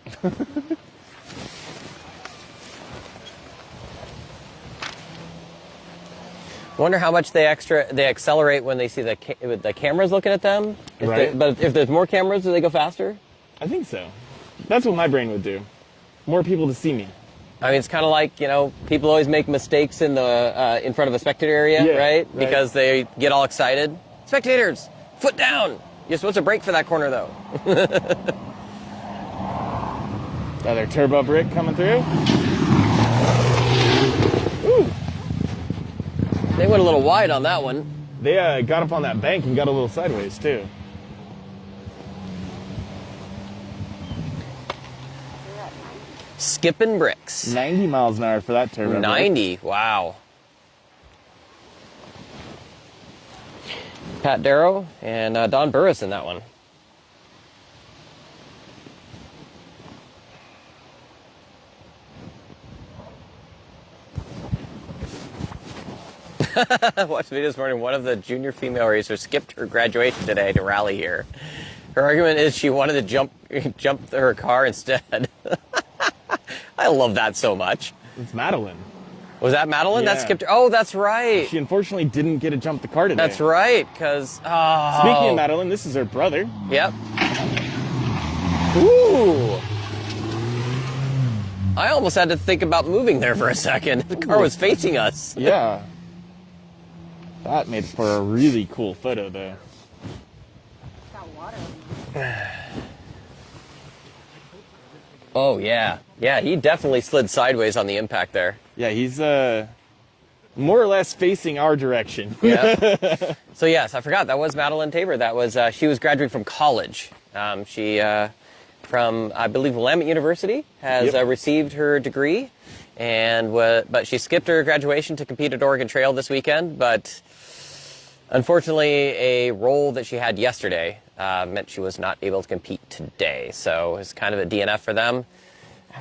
Speaker 1: Wonder how much they accelerate when they see the cameras looking at them.
Speaker 2: Right.
Speaker 1: But if there's more cameras, do they go faster?
Speaker 2: I think so. That's what my brain would do. More people to see me.
Speaker 1: I mean, it's kind of like, people always make mistakes in the in front of a spectator area, right? Because they get all excited. Spectators, foot down. You're supposed to brake for that corner, though.
Speaker 2: Another turbo brick coming through. Ooh.
Speaker 1: They went a little wide on that one.
Speaker 2: They got up on that bank and got a little sideways, too.
Speaker 1: Skipping bricks.
Speaker 2: 90 miles an hour for that turbo brick.
Speaker 1: 90, wow. Pat Darrow and Don Burris in that one. I watched the video this morning. One of the junior female racers skipped her graduation today to rally here. Her argument is she wanted to jump her car instead. I love that so much.
Speaker 2: It's Madeline.
Speaker 1: Was that Madeline?
Speaker 2: Yeah.
Speaker 1: That skipped her? Oh, that's right.
Speaker 2: She unfortunately didn't get to jump the car today.
Speaker 1: That's right, because...
Speaker 2: Speaking of Madeline, this is her brother.
Speaker 1: Yep. Ooh. I almost had to think about moving there for a second. The car was facing us.
Speaker 2: Yeah. That made for a really cool photo, though.
Speaker 5: Got water.
Speaker 1: Oh, yeah. Yeah, he definitely slid sideways on the impact there.
Speaker 2: Yeah, he's more or less facing our direction.
Speaker 1: Yeah. So, yes, I forgot. That was Madeline Tabor. That was, she was graduating from college. She, from, I believe, Willamette University, has received her degree. But she skipped her graduation to compete at Oregon Trail this weekend. But unfortunately, a role that she had yesterday meant she was not able to compete today. So it's kind of a DNF for them.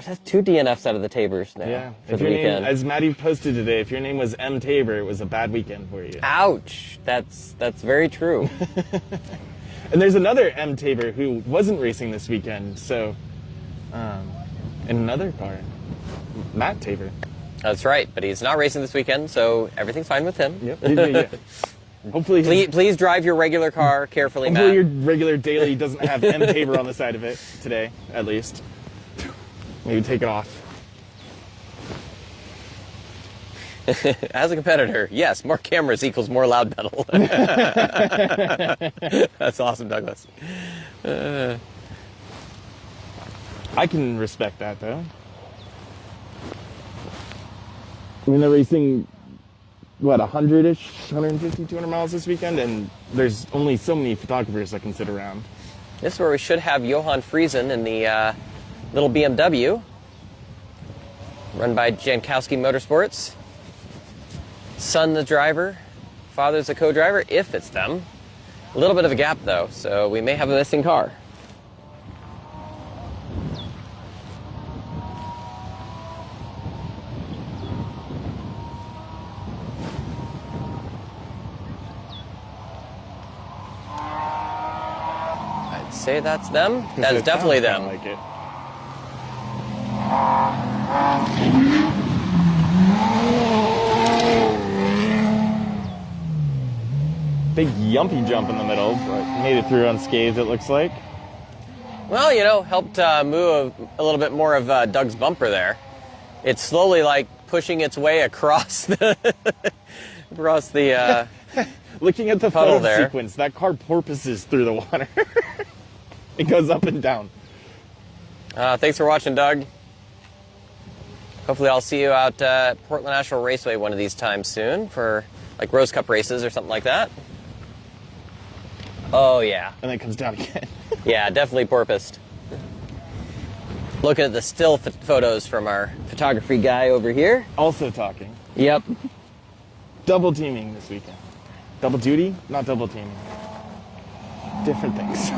Speaker 1: That's 2 DNFs out of the Tabors now.
Speaker 2: Yeah.
Speaker 1: For
Speaker 2: if
Speaker 1: the
Speaker 2: your
Speaker 1: weekend.
Speaker 2: name, as Maddie posted today, if your name was M. Tabor, it was a bad weekend for you.
Speaker 1: Ouch. That's very true.
Speaker 2: And there's another M. Tabor who wasn't racing this weekend. So, in another car, Matt Tabor.
Speaker 1: That's right, but he's not racing this weekend, so everything's fine with him.
Speaker 2: Yep. Yeah. Hopefully,
Speaker 1: Please drive your regular car carefully,
Speaker 2: hopefully
Speaker 1: Matt.
Speaker 2: your regular daily doesn't have M. Tabor on the side of it today, at least. Maybe take it off.
Speaker 1: As a competitor, yes, more cameras equals more loud pedal. That's awesome, Douglas.
Speaker 2: I can respect that, though. I mean, they're racing, 100-ish, 150, 200 miles this weekend, and there's only so many photographers that can sit around.
Speaker 1: This is where we should have Johan Friesen in the little BMW, run by Jankowski Motorsports. Son the driver, father's the co-driver, if it's them. A little bit of a gap, though, so we may have a missing car. I'd say that's them. That is definitely them.
Speaker 2: Like it. Big yumpy jump in the middle, but made it through unscathed, it looks like.
Speaker 1: Well, helped move a little bit more of Doug's bumper there. It's slowly pushing its way across the
Speaker 2: Looking at the
Speaker 1: puddle
Speaker 2: photo
Speaker 1: there.
Speaker 2: sequence, that car porpoises through the water. It goes up and down.
Speaker 1: Thanks for watching, Doug. Hopefully I'll see you out at Portland National Raceway one of these times soon for Rose Cup races or something like that. Oh, yeah.
Speaker 2: And then it comes down again.
Speaker 1: Yeah, definitely porpoised. Looking at the still photos from our photography guy over here.
Speaker 2: Also talking.
Speaker 1: Yep.
Speaker 2: Double teaming this weekend. Double duty? Not double teaming. Different things.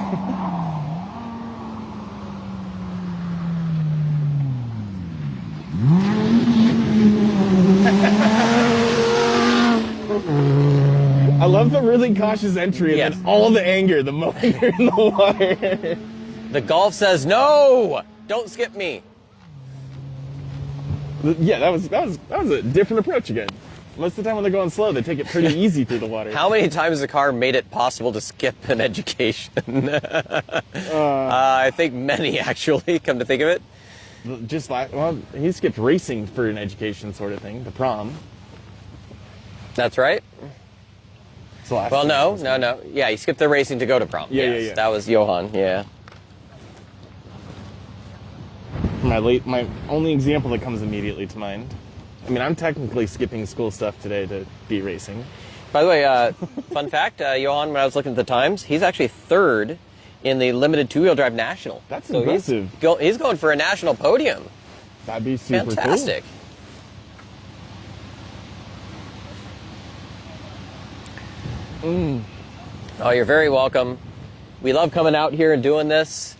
Speaker 2: I love the really cautious entry and
Speaker 1: Yes.
Speaker 2: then all the anger the moment you're in the water.
Speaker 1: The Golf says, no! Don't skip me.
Speaker 2: Yeah, that was a different approach again. Most of the time when they're going slow, they take it pretty easy through the water.
Speaker 1: How many times has the car made it possible to skip an education? I think many, actually, come to think of it.
Speaker 2: Well, he skipped racing for an education sort of thing, the prom.
Speaker 1: That's right.
Speaker 2: It's last
Speaker 1: Well,
Speaker 2: year.
Speaker 1: no. Yeah, he skipped the racing to go to prom.
Speaker 2: Yeah,
Speaker 1: Yes,
Speaker 2: yeah.
Speaker 1: That was Johan, yeah.
Speaker 2: My only example that comes immediately to mind. I mean, I'm technically skipping school stuff today to be racing.
Speaker 1: By the way, fun fact, Johan, when I was looking at the times, he's actually third in the limited two-wheel drive national.
Speaker 2: That's
Speaker 1: so
Speaker 2: impressive.
Speaker 1: He's going for a national podium.
Speaker 2: That'd be super
Speaker 1: Fantastic. Oh, you're very welcome. We love coming out here and doing this.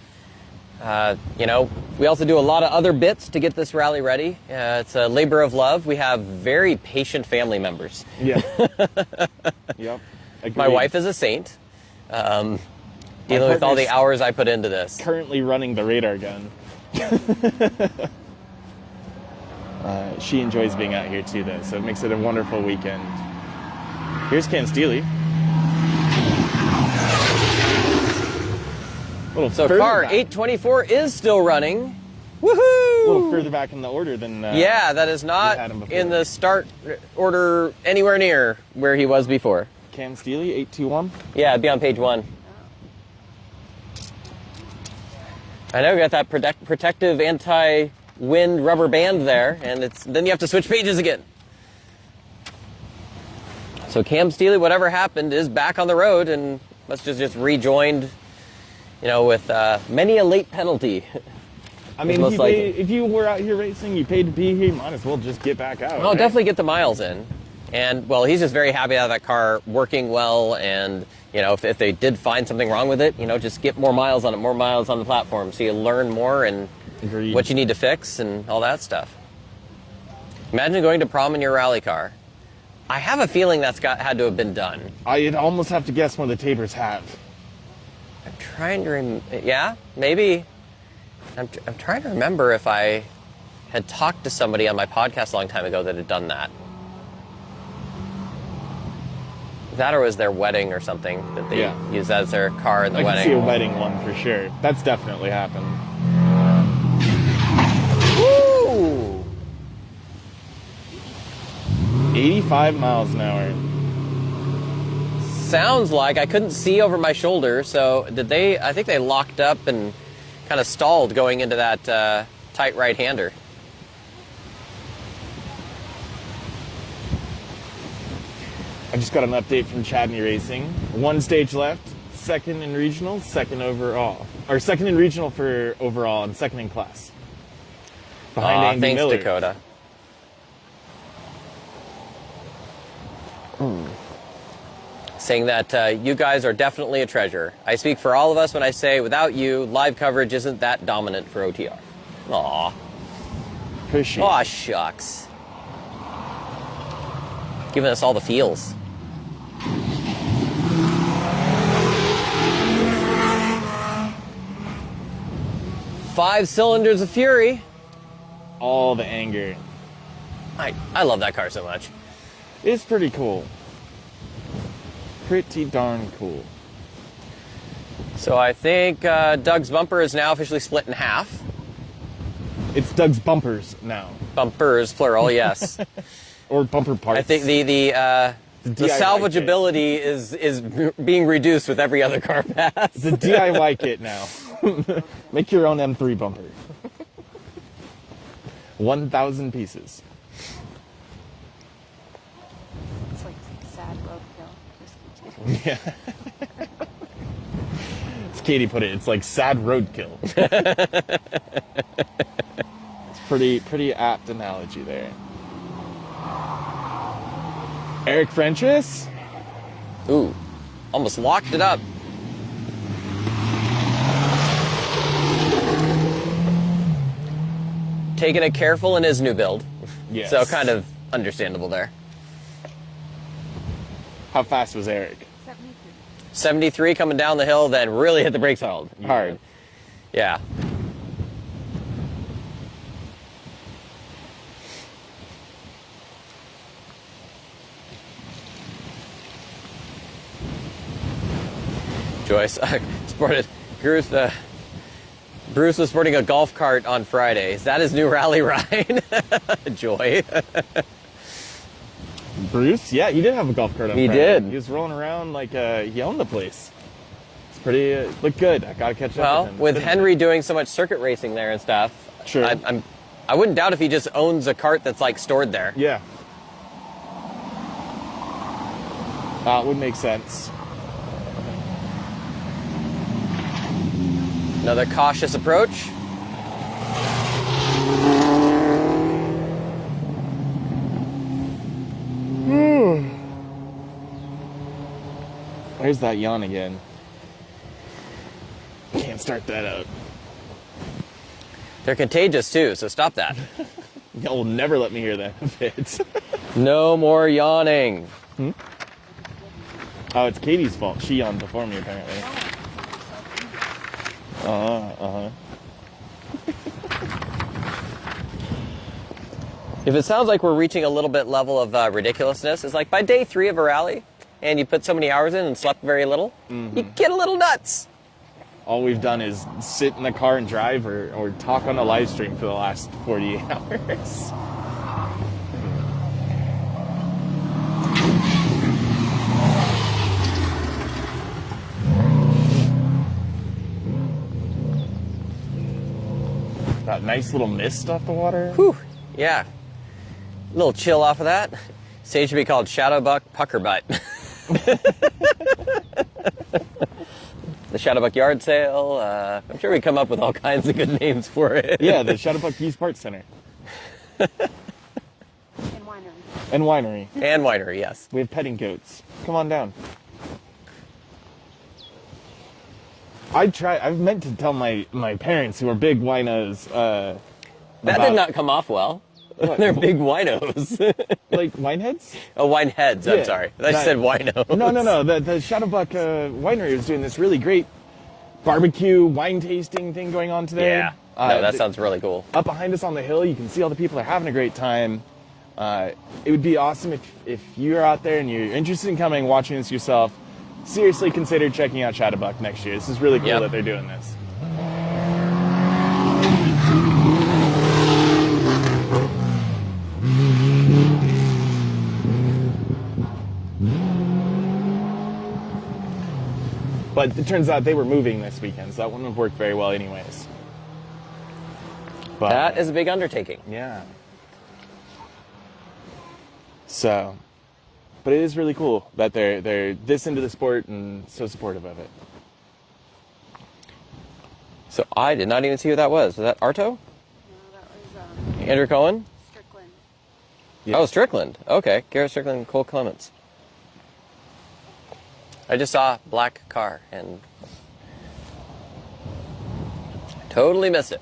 Speaker 1: We also do a lot of other bits to get this rally ready. It's a labor of love. We have very patient family members.
Speaker 2: cool. Yeah. Yep.
Speaker 1: My
Speaker 2: Agreed.
Speaker 1: wife is a saint. Dealing with all the
Speaker 2: partner's
Speaker 1: hours I put into this.
Speaker 2: Currently running the radar gun. She enjoys being out here too, though, so it makes it a wonderful weekend. Here's Cam Steely.
Speaker 1: So car 824 is still running. Woohoo!
Speaker 2: A little further back in the order than
Speaker 1: Yeah, that is not
Speaker 2: had him before.
Speaker 1: in the start order anywhere near where he was before.
Speaker 2: Cam Steely, 821.
Speaker 1: Yeah, it'd be on page 1. I know, we got that protective anti-wind rubber band there, and then you have to switch pages again. So Cam Steely, whatever happened, is back on the road and must just rejoined, with many a late penalty.
Speaker 2: I mean,
Speaker 1: most likely.
Speaker 2: if you were out here racing, you paid to be here, you might as well just get back out.
Speaker 1: Oh,
Speaker 2: right?
Speaker 1: definitely get the miles in. And, well, he's just very happy to have that car working well. And, if they did find something wrong with it, just get more miles on it, more miles on the platform. So you learn more and
Speaker 2: Agreed.
Speaker 1: what you need to fix and all that stuff. Imagine going to prom in your rally car. I have a feeling that's had to have been done.
Speaker 2: I'd almost have to guess one of the tapers have.
Speaker 1: I'm trying to yeah, maybe. I'm trying to remember if I had talked to somebody on my podcast a long time ago that had done that. That or was their wedding or something that they used as their car in the
Speaker 2: I
Speaker 1: wedding.
Speaker 2: can see a wedding one for sure. That's definitely happened.
Speaker 1: Woo!
Speaker 2: 85 miles an hour.
Speaker 1: Sounds like I couldn't see over my shoulder, so I think they locked up and kind of stalled going into that tight right-hander.
Speaker 2: I just got an update from Chadney Racing. One stage left, second in regional, second overall. Or second in regional for overall and second in class. Behind Andy
Speaker 1: Thanks,
Speaker 2: Miller.
Speaker 1: Dakota. Saying that you guys are definitely a treasure. I speak for all of us when I say, without you, live coverage isn't that dominant for OTR. Aw.
Speaker 2: Appreciate
Speaker 1: Aw,
Speaker 2: it.
Speaker 1: shucks. Giving us all the feels. Five cylinders of fury.
Speaker 2: All the anger.
Speaker 1: I love that car so much.
Speaker 2: It's pretty cool. Pretty darn cool.
Speaker 1: So I think Doug's bumper is now officially split in half.
Speaker 2: It's Doug's bumpers now.
Speaker 1: Bumpers, plural, yes.
Speaker 2: Or bumper parts.
Speaker 1: I think the
Speaker 2: DIY
Speaker 1: salvageability is being reduced with every other car pass.
Speaker 2: It's a DIY kit now. Make your own M3 bumper. 1,000 pieces.
Speaker 5: It's like sad roadkill. Just continue.
Speaker 2: Yeah. As Katie put it, it's like sad roadkill. It's pretty apt analogy there. Eric Frenchis.
Speaker 1: Ooh, almost locked it up. Taking it careful in his new build.
Speaker 2: Yes.
Speaker 1: So kind of understandable there.
Speaker 2: How fast was Eric?
Speaker 5: 73.
Speaker 1: 73 coming down the hill, then really hit the brakes hard. Yeah. Joyce sported Bruce was sporting a golf cart on Friday. Is that his new rally ride? Joy.
Speaker 2: Bruce? Yeah, he did have a golf cart on
Speaker 1: He
Speaker 2: Friday.
Speaker 1: did.
Speaker 2: He was rolling around like he owned the place. It's pretty, looked good. I gotta catch up
Speaker 1: Well,
Speaker 2: with him.
Speaker 1: with Henry doing so much circuit racing there and stuff,
Speaker 2: Sure.
Speaker 1: I wouldn't doubt if he just owns a cart that's like stored there.
Speaker 2: Yeah. That would make sense.
Speaker 1: Another cautious approach.
Speaker 2: There's that yawn again. Can't start that up.
Speaker 1: They're contagious too, so stop that.
Speaker 2: You'll never let me hear that bit.
Speaker 1: No more yawning.
Speaker 2: Oh, it's Katie's fault. She yawned before me, apparently.
Speaker 1: If it sounds like we're reaching a little bit level of ridiculousness, it's like by day 3 of a rally, and you put so many hours in and slept very little, you get a little nuts.
Speaker 2: All we've done is sit in the car and drive or talk on a live stream for the last 48 hours. That nice little mist off the water.
Speaker 1: Whew, yeah. A little chill off of that. Stage should be called Shadowbuck Pucker Butt. The Shadowbuck Yard Sale. I'm sure we come up with all kinds of good names for it.
Speaker 2: Yeah, the Shadowbuck Youth Sports Center.
Speaker 5: And winery.
Speaker 2: And winery.
Speaker 1: And winery, yes.
Speaker 2: We have petting goats. Come on down. I've meant to tell my parents who are big winos.
Speaker 1: That did not come off well.
Speaker 2: What?
Speaker 1: They're big winos.
Speaker 2: Like wineheads?
Speaker 1: Oh, wine heads. I'm
Speaker 2: Yeah.
Speaker 1: sorry. I said winos.
Speaker 2: No. The Shadowbuck winery is doing this really great barbecue wine tasting thing going on today.
Speaker 1: Yeah. No, that sounds really cool.
Speaker 2: Up behind us on the hill, you can see all the people are having a great time. It would be awesome if you're out there and you're interested in coming, watching this yourself. Seriously consider checking out Shadowbuck next year. This is really cool
Speaker 1: Yep.
Speaker 2: that they're doing this. But it turns out they were moving this weekend, so that wouldn't have worked very well anyways. But,
Speaker 1: That is a big undertaking.
Speaker 2: yeah. So, but it is really cool that they're this into the sport and so supportive of it.
Speaker 1: So I did not even see who that was. Was that Arto?
Speaker 5: No, that was
Speaker 1: Andrew Cohen?
Speaker 5: Strickland.
Speaker 2: Yeah.
Speaker 1: Oh, Strickland. Okay. Garrett Strickland and Cole Clements. I just saw black car and totally missed it.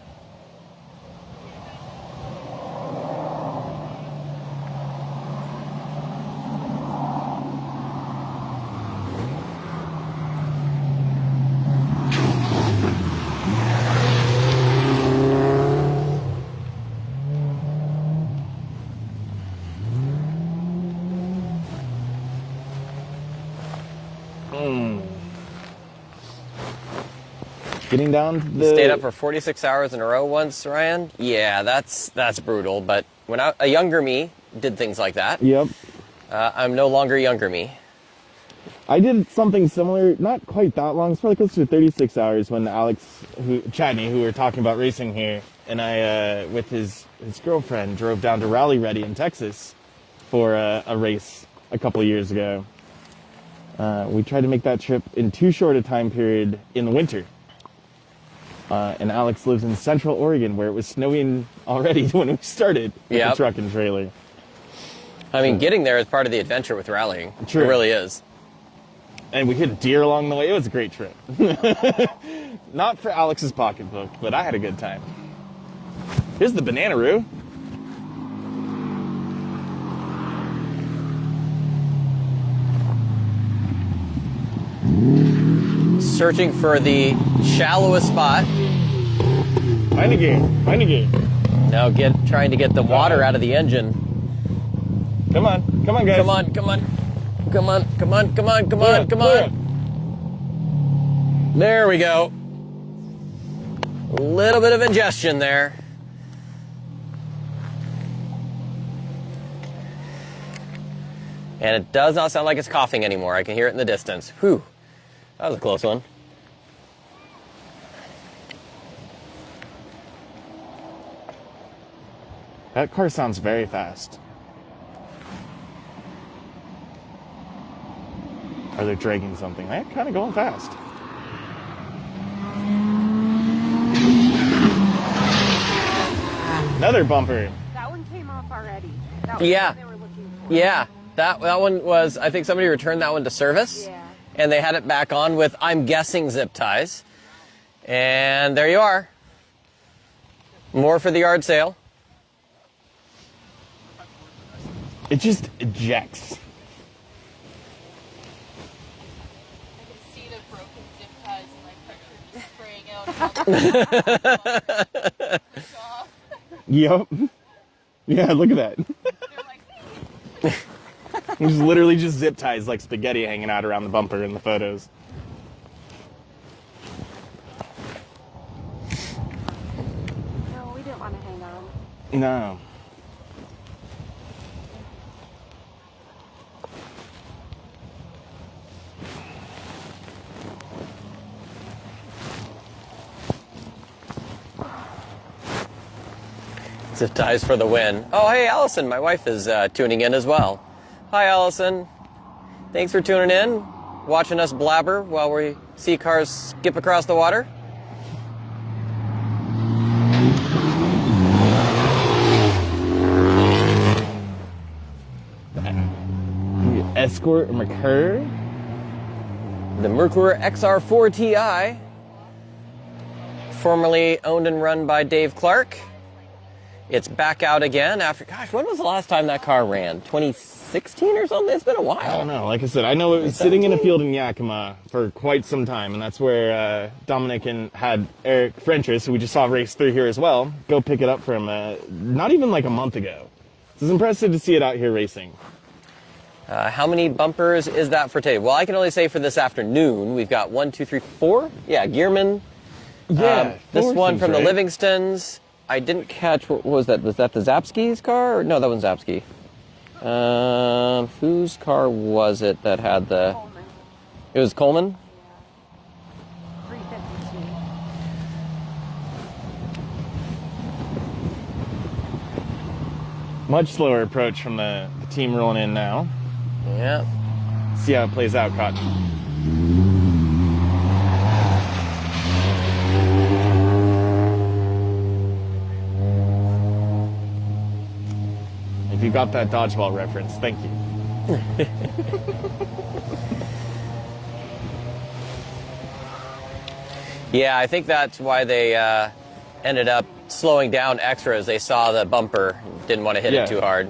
Speaker 2: Getting down to the...
Speaker 1: Stayed up for 46 hours in a row once, Ryan. Yeah, that's brutal. But when a younger me did things like that,
Speaker 2: Yep.
Speaker 1: I'm no longer younger me.
Speaker 2: I did something similar, not quite that long. It's probably close to 36 hours when Alex Chadney, who we were talking about racing here, and I, with his girlfriend, drove down to Rally Ready in Texas for a race a couple of years ago. We tried to make that trip in too short a time period in the winter. And Alex lives in Central Oregon, where it was snowing already when we started with
Speaker 1: Yep.
Speaker 2: the truck and trailer.
Speaker 1: I mean, getting there is part of the adventure with rallying.
Speaker 2: True.
Speaker 1: It really is.
Speaker 2: And we hit deer along the way. It was a great trip. Not for Alex's pocketbook, but I had a good time. Here's the Banana-Roo.
Speaker 1: Searching for the shallowest spot.
Speaker 2: Find a game. Find a game.
Speaker 1: Now trying to get the water out of the engine.
Speaker 2: Come on. Come on, guys.
Speaker 1: Come on, come on. Come on, come on, come on, come on, come
Speaker 2: Clear it.
Speaker 1: on. There we go. A little bit of ingestion there. And it does not sound like it's coughing anymore. I can hear it in the distance. Whew. That was a close one.
Speaker 2: That car sounds very fast. Are they dragging something? They're kind of going fast. Another bumper.
Speaker 5: That one came off already. That
Speaker 1: Yeah.
Speaker 5: was what they were looking for.
Speaker 1: Yeah, that one was, I think somebody returned that one to service.
Speaker 5: Yeah.
Speaker 1: And they had it back on with, I'm guessing, zip ties. And there you are. More for the yard sale.
Speaker 2: It just ejects.
Speaker 3: I can see the broken zip ties and like pressure just spraying out. Off.
Speaker 2: Yep. Yeah, look at that.
Speaker 3: They're like,
Speaker 2: There's literally just zip ties like spaghetti hanging out around the bumper in the photos.
Speaker 5: No, we didn't want to hang on.
Speaker 2: No.
Speaker 1: Zip ties for the win. Oh, hey, Allison, my wife is tuning in as well. Hi, Allison. Thanks for tuning in, watching us blabber while we see cars skip across the water.
Speaker 2: Escort Mercure.
Speaker 1: The Mercury XR4 Ti, formerly owned and run by Dave Clark. It's back out again after, gosh, when was the last time that car ran? 2016 or something? It's been a while.
Speaker 2: I don't know. Like I said, I know it was sitting in a field in Yakima for quite some time, and that's where Dominic and had Eric Frentress, who we just saw race through here as well, go pick it up from not even like a month ago. It's impressive to see it out here racing.
Speaker 1: How many bumpers is that for today? Well, I can only say for this afternoon, we've got 1, 2, 3, 4. Yeah, Gearman. This
Speaker 2: four
Speaker 1: one
Speaker 2: seems
Speaker 1: from the
Speaker 2: right.
Speaker 1: Livingstons. I didn't catch, what was that? Was that the Zapsky's car? Or, no, that wasn't Zapsky. Whose car was it that had the...
Speaker 5: Coleman.
Speaker 1: It was Coleman?
Speaker 5: 352.
Speaker 2: Much slower approach from the team rolling in now.
Speaker 1: Yeah.
Speaker 2: See how it plays out, Cotton. If you got that dodgeball reference, thank you.
Speaker 1: Yeah, I think that's why they ended up slowing down extra as they saw the bumper. Didn't want to hit
Speaker 2: Yeah.
Speaker 1: it too hard.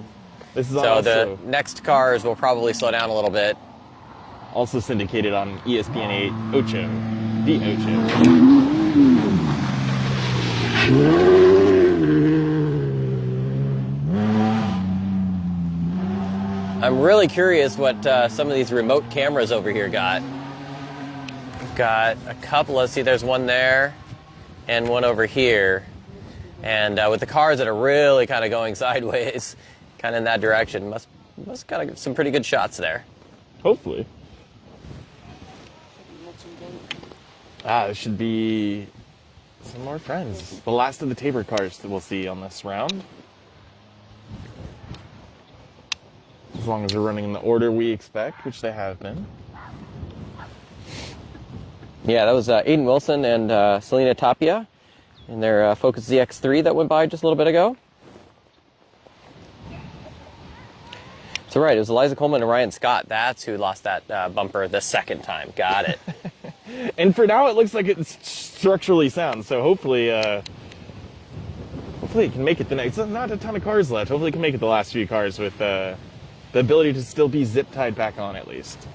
Speaker 2: This is
Speaker 1: So the next cars will probably slow down a little bit.
Speaker 2: also syndicated on ESPN 8 Ocho. The Ocho.
Speaker 1: I'm really curious what some of these remote cameras over here got. Got a couple of, see there's one there and one over here. And with the cars that are really kind of going sideways, kind of in that direction, must got some pretty good shots there.
Speaker 2: Hopefully. There should be some more friends. The last of the Tabor cars that we'll see on this round. As long as they're running in the order we expect, which they have been.
Speaker 1: Yeah, that was Aiden Wilson and Selena Tapia in their Focus ZX3 that went by just a little bit ago. So right, it was Eliza Coleman and Ryan Scott. That's who lost that bumper the second time. Got it.
Speaker 2: And for now, it looks like it's structurally sound. So hopefully, hopefully it can make it the next. Not a ton of cars left. Hopefully, it can make it the last few cars with the ability to still be zip tied back on at least.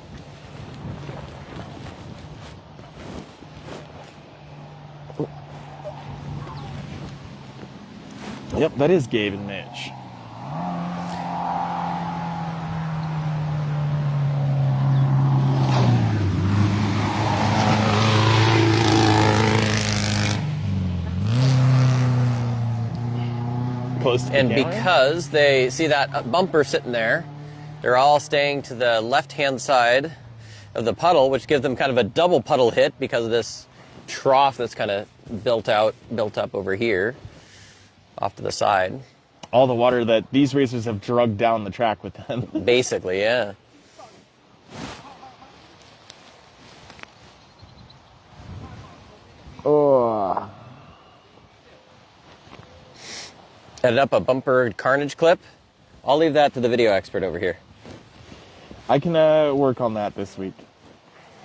Speaker 2: Yep, that is Gabe and Mitch. close to the
Speaker 1: And
Speaker 2: camera.
Speaker 1: because they see that bumper sitting there, they're all staying to the left-hand side of the puddle, which gives them kind of a double puddle hit because of this trough that's kind of built up over here off to the side.
Speaker 2: All the water that these racers have drugged down the track with them.
Speaker 1: Basically, yeah.
Speaker 2: Oh.
Speaker 1: Edit up a bumper carnage clip. I'll leave that to the video expert over here.
Speaker 2: I can work on that this week.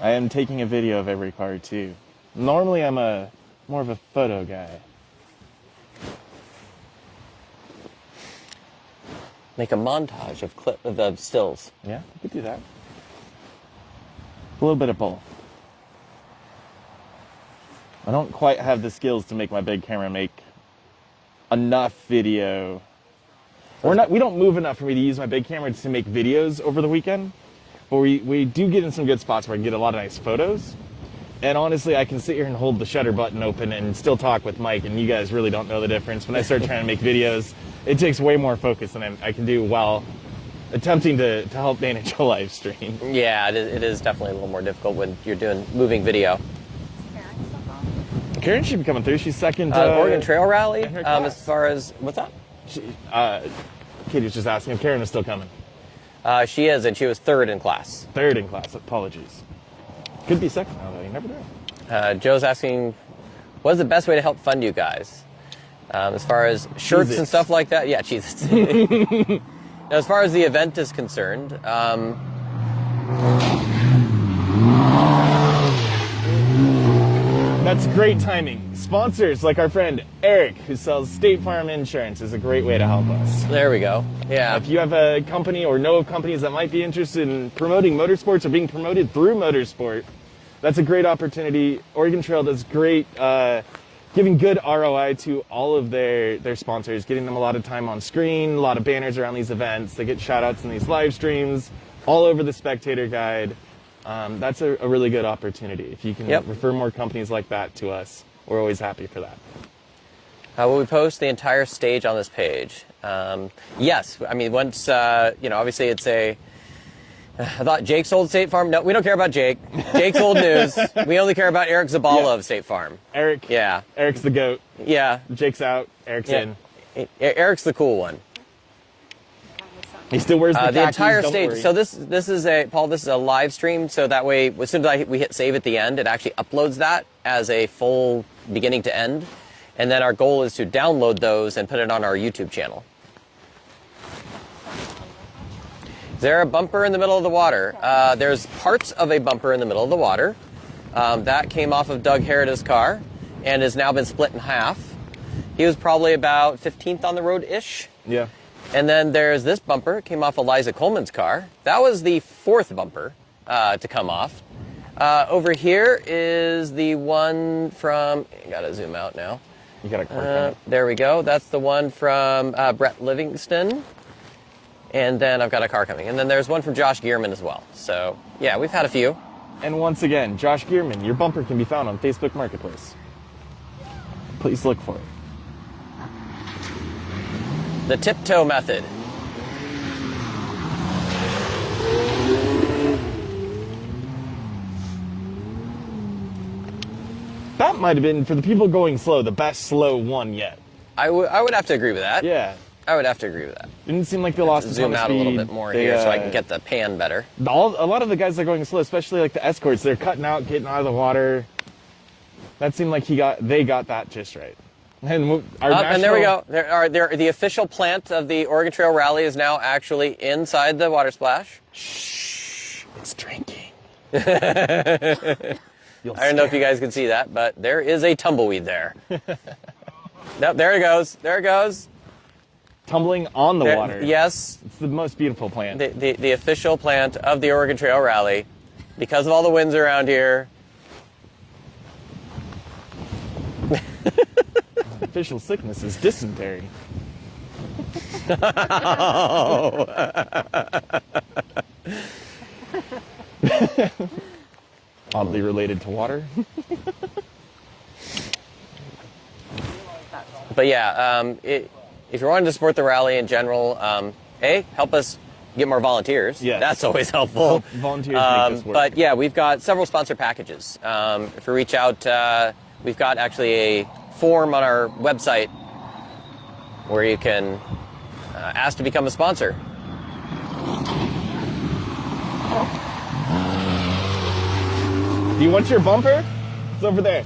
Speaker 2: I am taking a video of every car too. Normally I'm more of a photo guy.
Speaker 1: Make a montage of stills.
Speaker 2: Yeah, I could do that. A little bit of both. I don't quite have the skills to make my big camera make enough video. We don't move enough for me to use my big camera to make videos over the weekend. But we do get in some good spots where I can get a lot of nice photos. And honestly, I can sit here and hold the shutter button open and still talk with Mike, and you guys really don't know the difference. When I start trying to make videos, it takes way more focus than I can do while attempting to help manage a live stream.
Speaker 1: Yeah, it is definitely a little more difficult when you're doing moving video.
Speaker 2: Karen should be coming through. She's second.
Speaker 1: Oregon Trail Rally,
Speaker 2: in her class.
Speaker 1: as far as, what's that?
Speaker 2: Katie's just asking if Karen is still coming.
Speaker 1: She is, and she was third in class.
Speaker 2: Third in class. Apologies. Could be second now, though. You never know.
Speaker 1: Joe's asking, what's the best way to help fund you guys? As far as shirts and stuff like that? Yeah, Jesus. Now, as far as the event is concerned,
Speaker 2: that's great timing. Sponsors like our friend Eric, who sells State Farm Insurance, is a great way to help us.
Speaker 1: there we go. Yeah.
Speaker 2: If you have a company or know of companies that might be interested in promoting motorsports or being promoted through motorsport, that's a great opportunity. Oregon Trail does great, giving good ROI to all of their sponsors, getting them a lot of time on screen, a lot of banners around these events. They get shout outs in these live streams, all over the Spectator Guide. That's a really good opportunity. If you can refer more companies like that to us, we're always happy for that.
Speaker 1: Will we post the entire stage on this page? Yes. I mean, once, obviously it's I thought Jake sold State Farm. No, we don't care about Jake. Jake's old news. We only care about Eric Zabala of State Farm.
Speaker 2: Eric.
Speaker 1: Yeah.
Speaker 2: Eric's the GOAT.
Speaker 1: Yeah.
Speaker 2: Jake's out. Eric's in.
Speaker 1: Eric's the cool one.
Speaker 2: He still wears the khakis,
Speaker 1: entire
Speaker 2: don't
Speaker 1: stage.
Speaker 2: worry.
Speaker 1: So this is a live stream. So that way, as soon as we hit save at the end, it actually uploads that as a full beginning to end. And then our goal is to download those and put it on our YouTube channel. Is there a bumper in the middle of the water? There's parts of a bumper in the middle of the water. That came off of Doug Herita's car and has now been split in half. He was probably about 15th on the road-ish.
Speaker 2: Yeah.
Speaker 1: And then there's this bumper, came off Eliza Coleman's car. That was the fourth bumper to come off. Over here is the one from, I gotta zoom out now.
Speaker 2: You got a car
Speaker 1: There we go. That's the one from Brett Livingston. And then I've got a car coming. And then there's one from Josh Gearman as well. So, yeah, we've had a few.
Speaker 2: And once again, Josh Gearman, your bumper can be found on Facebook Marketplace. Please look for it.
Speaker 1: The tiptoe method.
Speaker 2: That might have been, for the people going slow, the best slow one yet.
Speaker 1: I would have to agree with that.
Speaker 2: Yeah.
Speaker 1: I would have to agree with that.
Speaker 2: Didn't seem like they lost a ton
Speaker 1: Zoom
Speaker 2: of
Speaker 1: out a
Speaker 2: speed.
Speaker 1: little bit more here so I can get the pan better.
Speaker 2: A lot of the guys that are going slow, especially like the escorts, they're cutting out, getting out of the water. That seemed like they got that just right. And
Speaker 1: And there we go. The official plant of the Oregon Trail Rally is now actually inside the water splash.
Speaker 2: Shh, it's drinking.
Speaker 1: I don't know if you guys can see that, but there is a tumbleweed there. Nope, there it goes. There it goes.
Speaker 2: Tumbling on the water.
Speaker 1: Yes.
Speaker 2: It's the most beautiful plant.
Speaker 1: The official plant of the Oregon Trail Rally. Because of all the winds around here.
Speaker 2: Official sickness is dysentery. Oddly related to water.
Speaker 1: But yeah, if you're wanting to support the rally in general, help us get more volunteers.
Speaker 2: Yes.
Speaker 1: That's always helpful.
Speaker 2: Volunteers make this work.
Speaker 1: But yeah, we've got several sponsor packages. If you reach out, we've got actually a form on our website where you can ask to become a sponsor.
Speaker 2: Do you want your bumper? It's over there.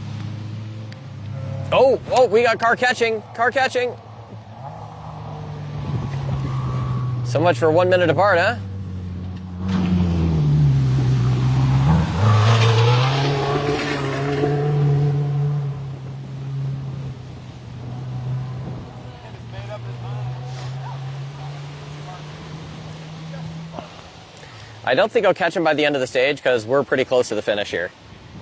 Speaker 1: Oh, we got car catching. So much for 1 minute apart, huh? I don't think I'll catch him by the end of the stage because we're pretty close to the finish here.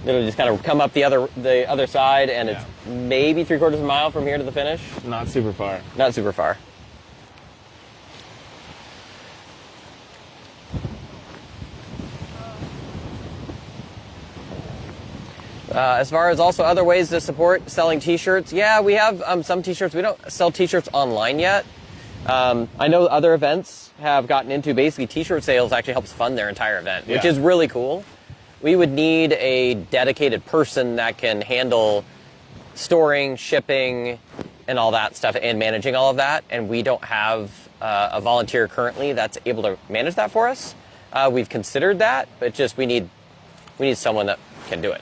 Speaker 1: It'll just kind of come up the other side, and it's maybe 3/4 of a mile from here to the finish.
Speaker 2: Not super far.
Speaker 1: Not super far. As far as also other ways to support selling t-shirts, yeah, we have some t-shirts. We don't sell t-shirts online yet. I know other events have gotten into basically t-shirt sales actually helps fund their entire event, which is really cool. We would need a dedicated person that can handle storing, shipping, and all that stuff, and managing all of that. And we don't have a volunteer currently that's able to manage that for us. We've considered that, but just we need someone that can do it.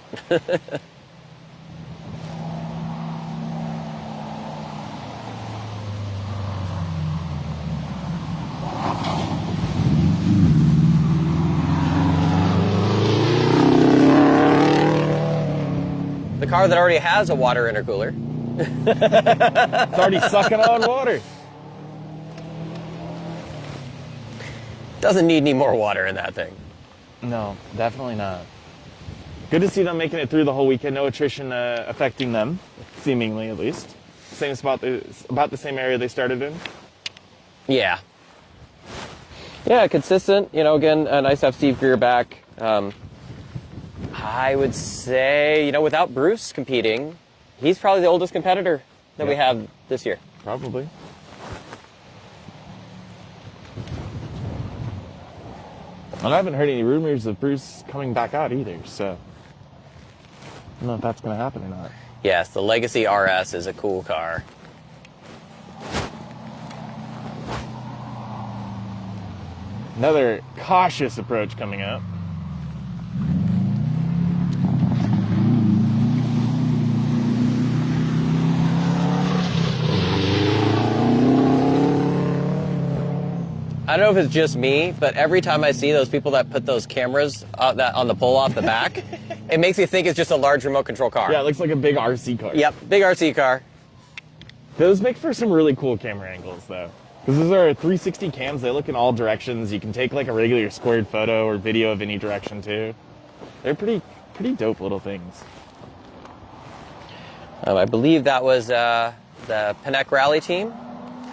Speaker 1: The car that already has a water intercooler.
Speaker 2: It's already sucking on water.
Speaker 1: Doesn't need any more water in that thing.
Speaker 2: No, definitely not. Good to see them making it through the whole weekend. No attrition affecting them, seemingly at least. Same spot, about the same area they started in.
Speaker 1: Yeah. Yeah, consistent. You know, again, nice to have Steve Greer back. I would say, you know, without Bruce competing, he's probably the oldest competitor that we have this year.
Speaker 2: Probably. And I haven't heard any rumors of Bruce coming back out either, so I don't know if that's going to happen or not.
Speaker 1: Yes, the Legacy RS is a cool car.
Speaker 2: Another cautious approach coming up.
Speaker 1: I don't know if it's just me, but every time I see those people that put those cameras that on the pole off the back, it makes me think it's just a large remote control car.
Speaker 2: Yeah, it looks like a big RC car.
Speaker 1: Yep, big RC car.
Speaker 2: Those make for some really cool camera angles, though. Because those are 360 cams. They look in all directions. You can take like a regular squared photo or video of any direction, too. They're pretty dope little things.
Speaker 1: I believe that was the Pennec Rally team.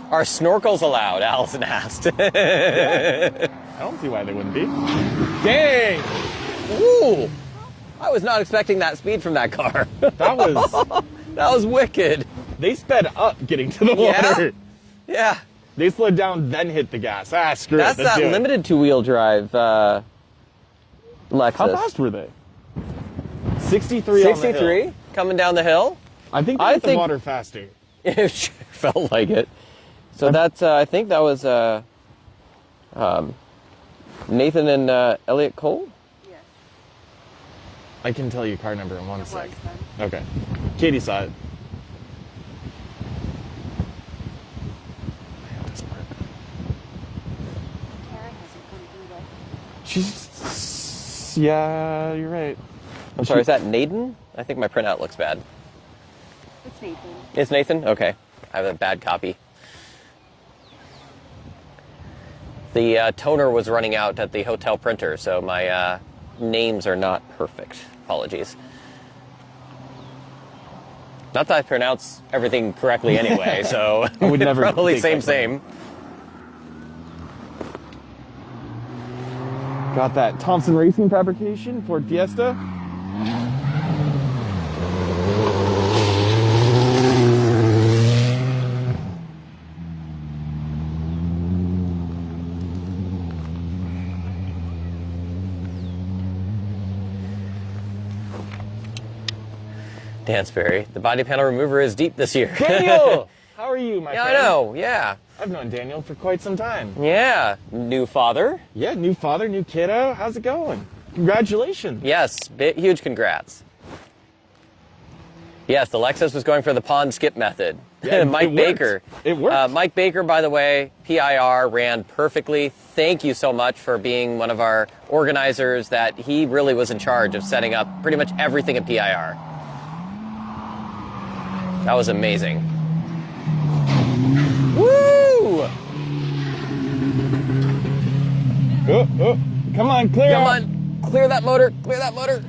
Speaker 1: Are snorkels allowed? Allison asked.
Speaker 2: I don't see why they wouldn't be. Dang!
Speaker 1: Ooh! I was not expecting that speed from that car.
Speaker 2: That
Speaker 1: was wicked.
Speaker 2: They sped up getting to the water.
Speaker 1: Yeah.
Speaker 2: They slowed down, then hit the gas. Screw
Speaker 1: That's
Speaker 2: it. Let's
Speaker 1: that
Speaker 2: do it.
Speaker 1: limited two-wheel drive Lexus.
Speaker 2: How fast were they? 63 on the
Speaker 1: 63
Speaker 2: hill.
Speaker 1: coming down the hill.
Speaker 2: I think they hit the water faster.
Speaker 1: It sure felt like it. So that's, I think that was Nathan and Elliot Cole?
Speaker 5: Yes.
Speaker 2: I can tell you car number in one
Speaker 5: It
Speaker 2: sec.
Speaker 5: was then.
Speaker 2: Okay. Katie saw it.
Speaker 5: Karen hasn't come through though.
Speaker 2: She's... Yeah, you're right.
Speaker 1: I'm sorry, is that Nathan? I think my printout looks bad.
Speaker 5: It's Nathan.
Speaker 1: It's Nathan? Okay. I have a bad copy. The toner was running out at the hotel printer, so my names are not perfect. Apologies. Not that I pronounce everything correctly anyway, so
Speaker 2: I would never
Speaker 1: probably
Speaker 2: take
Speaker 1: same.
Speaker 2: that Got that Thompson Racing fabrication Ford Fiesta.
Speaker 1: Dansbury, the body panel remover is deep this year.
Speaker 2: Daniel! How are you, my
Speaker 1: Yeah,
Speaker 2: friend?
Speaker 1: I know. Yeah.
Speaker 2: I've known Daniel for quite some time.
Speaker 1: Yeah. New father.
Speaker 2: Yeah, new father, new kiddo. How's it going? Congratulations.
Speaker 1: Yes. Huge congrats. Yes, the Lexus was going for the pond skip method.
Speaker 2: Yeah,
Speaker 1: Mike
Speaker 2: it worked.
Speaker 1: Baker.
Speaker 2: It worked.
Speaker 1: Mike Baker, by the way, PIR ran perfectly. Thank you so much for being one of our organizers. That he really was in charge of setting up pretty much everything at PIR. That was amazing. Woo!
Speaker 2: Oh, come on, clear
Speaker 1: Come
Speaker 2: out.
Speaker 1: on, clear that motor, clear that motor.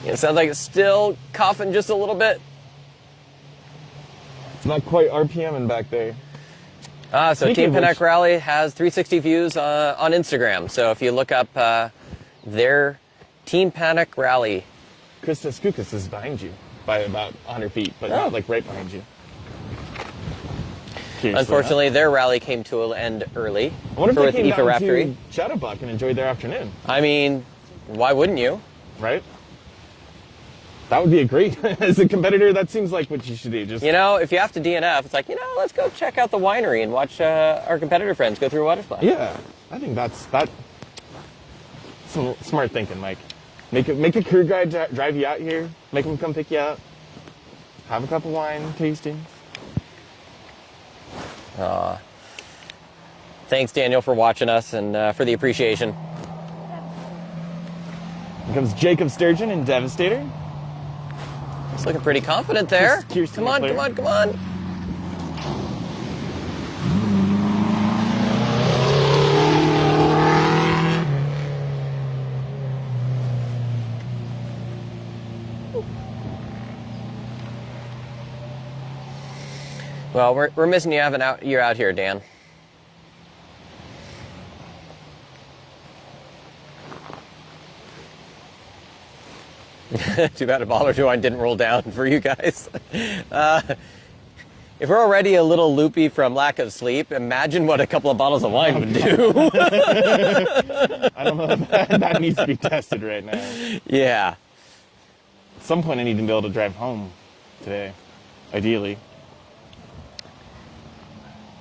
Speaker 1: It sounds like it's still coughing just a little bit.
Speaker 2: It's not quite RPMing back there.
Speaker 1: So
Speaker 2: Speaking
Speaker 1: Team
Speaker 2: of
Speaker 1: Panic
Speaker 2: which-
Speaker 1: Rally has 360 views on Instagram. So if you look up their Team Panic Rally.
Speaker 2: Krista Skoukas is behind you by about 100 feet, but
Speaker 1: Oh.
Speaker 2: not like right behind you. Curiously
Speaker 1: Unfortunately, their rally came to an end early.
Speaker 2: enough. I wonder if
Speaker 1: for
Speaker 2: they
Speaker 1: with
Speaker 2: came
Speaker 1: IFA
Speaker 2: down
Speaker 1: Raftery.
Speaker 2: to Shadowbuck and enjoyed their afternoon,
Speaker 1: I mean, why wouldn't you?
Speaker 2: right? That would be a great, as a competitor, that seems like what you should do. Just
Speaker 1: You know, if you have to DNF, it's like, let's go check out the winery and watch our competitor friends go through a water splash.
Speaker 2: Yeah, I think that's some smart thinking, Mike. Make a crew guide drive you out here, make them come pick you up, have a couple wine tastings.
Speaker 1: Thanks, Daniel, for watching us and for the appreciation.
Speaker 2: Here comes Jacob Sturgeon and Devastator.
Speaker 1: He's looking pretty confident there.
Speaker 2: Kirsten
Speaker 1: Come on,
Speaker 2: McClure.
Speaker 1: come on, come on. Well, we're missing you having you're out here, Dan. Too bad a bottle or two wine didn't roll down for you guys. If we're already a little loopy from lack of sleep, imagine what a couple of bottles of wine would do.
Speaker 2: I don't know if that needs to be tested right now.
Speaker 1: Yeah.
Speaker 2: At some point, I need to be able to drive home today, ideally.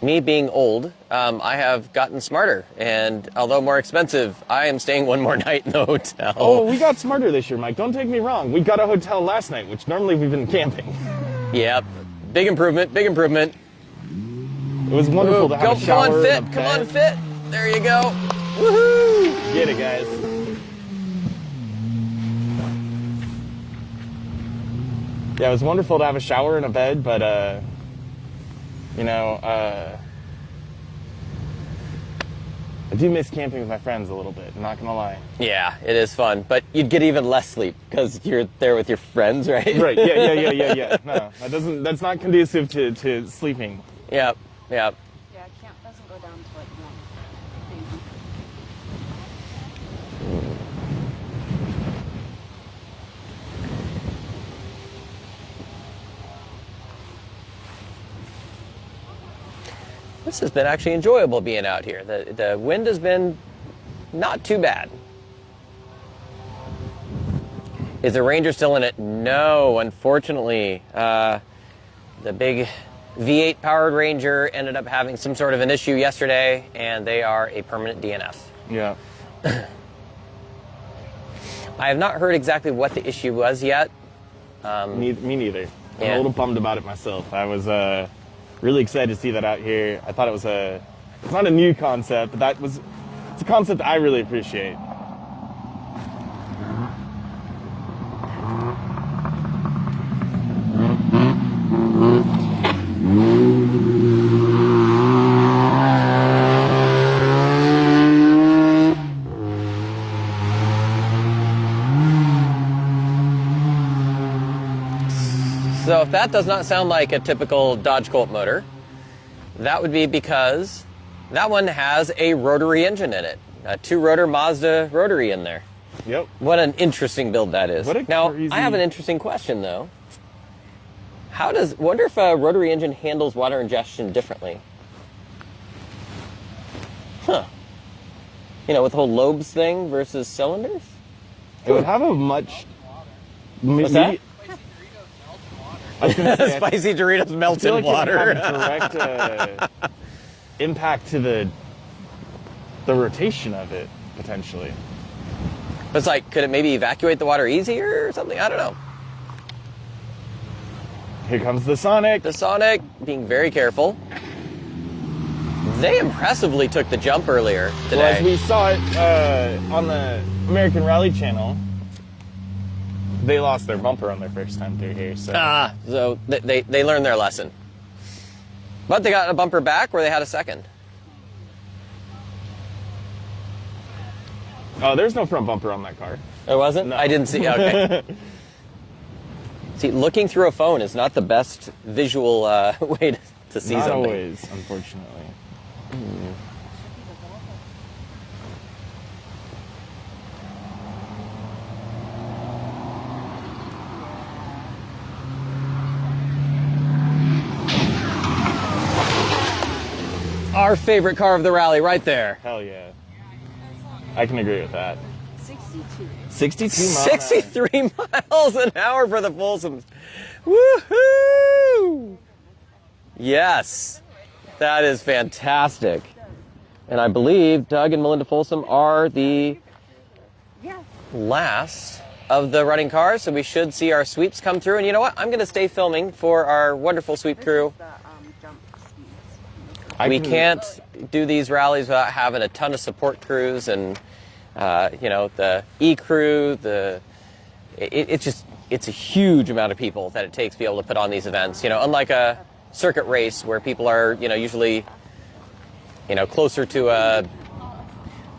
Speaker 1: Me being old, I have gotten smarter, and although more expensive, I am staying one more night in the hotel.
Speaker 2: Oh, we got smarter this year, Mike. Don't take me wrong. We got a hotel last night, which normally we've been camping.
Speaker 1: Yep. Big improvement, big improvement.
Speaker 2: It was wonderful
Speaker 1: Ooh,
Speaker 2: to have a
Speaker 1: come
Speaker 2: shower.
Speaker 1: on, fit,
Speaker 2: and a
Speaker 1: come on,
Speaker 2: bed.
Speaker 1: fit. There you go. Woohoo!
Speaker 2: Get it, guys. Yeah, it was wonderful to have a shower and a bed, but, I do miss camping with my friends a little bit, I'm not gonna lie.
Speaker 1: Yeah, it is fun, but you'd get even less sleep because you're there with your friends, right?
Speaker 2: Right, yeah. No, that's not conducive to sleeping.
Speaker 1: Yep.
Speaker 5: Yeah, camp doesn't go down to like 1.
Speaker 1: This has been actually enjoyable being out here. The wind has been not too bad. Is the Ranger still in it? No, unfortunately. The big V8 powered Ranger ended up having some sort of an issue yesterday, and they are a permanent DNF.
Speaker 2: Yeah.
Speaker 1: I have not heard exactly what the issue was yet.
Speaker 2: Me neither. I'm
Speaker 1: Yeah.
Speaker 2: a little bummed about it myself. I was really excited to see that out here. I thought it's not a new concept, but it's a concept I really appreciate.
Speaker 1: So if that does not sound like a typical Dodge Colt motor, that would be because that one has a rotary engine in it. A 2-rotor Mazda rotary in there.
Speaker 2: Yep.
Speaker 1: What an interesting build that is.
Speaker 2: What a
Speaker 1: Now,
Speaker 2: crazy-
Speaker 1: I have an interesting question though. Wonder if a rotary engine handles water ingestion differently? Huh. You know, with the whole lobes thing versus cylinders.
Speaker 2: It would have a much...
Speaker 1: What's that?
Speaker 2: I was gonna say,
Speaker 1: Spicy Doritos
Speaker 2: I
Speaker 1: melted
Speaker 2: feel like
Speaker 1: water.
Speaker 2: it would have a direct impact to the rotation of it, potentially.
Speaker 1: It's like, could it maybe evacuate the water easier or something? I don't know.
Speaker 2: Here comes the Sonic.
Speaker 1: The Sonic, being very careful. They impressively took the jump earlier today.
Speaker 2: Well, as we saw it on the American Rally channel, they lost their bumper on their first time through here. So
Speaker 1: They learned their lesson. But they got a bumper back where they had a second.
Speaker 2: Oh, there's no front bumper on that car.
Speaker 1: There wasn't?
Speaker 2: No.
Speaker 1: I didn't see. Okay. See, looking through a phone is not the best visual way to see
Speaker 2: Not
Speaker 1: something.
Speaker 2: always, unfortunately.
Speaker 1: Our favorite car of the rally, right there.
Speaker 2: Hell yeah. I can agree with that.
Speaker 5: 62.
Speaker 2: 62 miles an hour.
Speaker 1: 63 miles an hour for the Folsoms. Woohoo! Yes, that is fantastic. And I believe Doug and Melinda Folsom are the last of the running cars, so we should see our sweeps come through. And you know what? I'm going to stay filming for our wonderful sweep crew.
Speaker 5: The jump speeds.
Speaker 1: We can't do these rallies without having a ton of support crews and, you know, the E-crew, it's a huge amount of people that it takes to be able to put on these events. You know, unlike a circuit race where people are, you know, usually, you know, closer to a,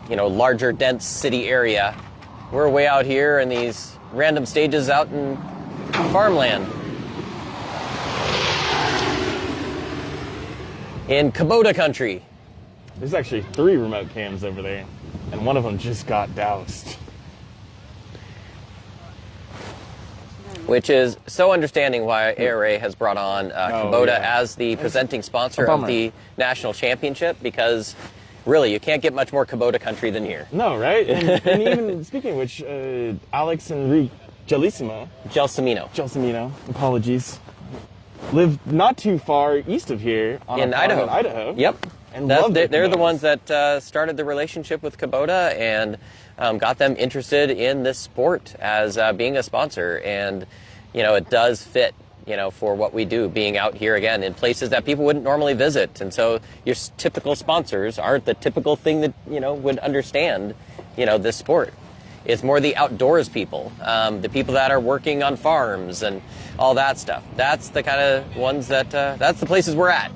Speaker 1: you know, larger, dense city area. We're way out here in these random stages out in farmland. In Kubota country.
Speaker 2: There's actually 3 remote cams over there, and one of them just got doused.
Speaker 1: Which is so understanding why ARA has brought on Kubota
Speaker 2: yeah.
Speaker 1: as the presenting sponsor
Speaker 2: a
Speaker 1: of
Speaker 2: bummer.
Speaker 1: the national championship, because really you can't get much more Kubota country than here.
Speaker 2: No, right? And even, speaking of which, Alex and Gelsomino, apologies, live not too far east of here on
Speaker 1: In
Speaker 2: a farm
Speaker 1: Idaho.
Speaker 2: in Idaho.
Speaker 1: Yep.
Speaker 2: And love their
Speaker 1: They're the
Speaker 2: Kubotas.
Speaker 1: ones that started the relationship with Kubota and got them interested in this sport as being a sponsor. And, you know, it does fit, you know, for what we do, being out here again in places that people wouldn't normally visit. And so your typical sponsors aren't the typical thing that, you know, would understand, you know, this sport. It's more the outdoors people, the people that are working on farms and all that stuff. That's the kind of ones that, that's the places we're at.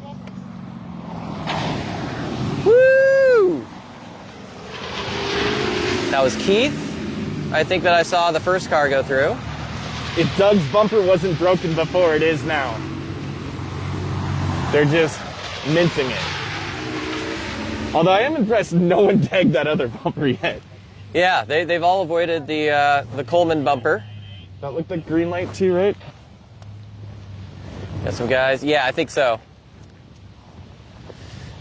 Speaker 1: Woo! That was Keith. I think that I saw the first car go through.
Speaker 2: If Doug's bumper wasn't broken before, it is now. They're just mincing it. Although I am impressed no one tagged that other bumper yet.
Speaker 1: Yeah, they've all avoided the Coleman bumper.
Speaker 2: That looked like green light too, right?
Speaker 1: Got some guys. Yeah, I think so.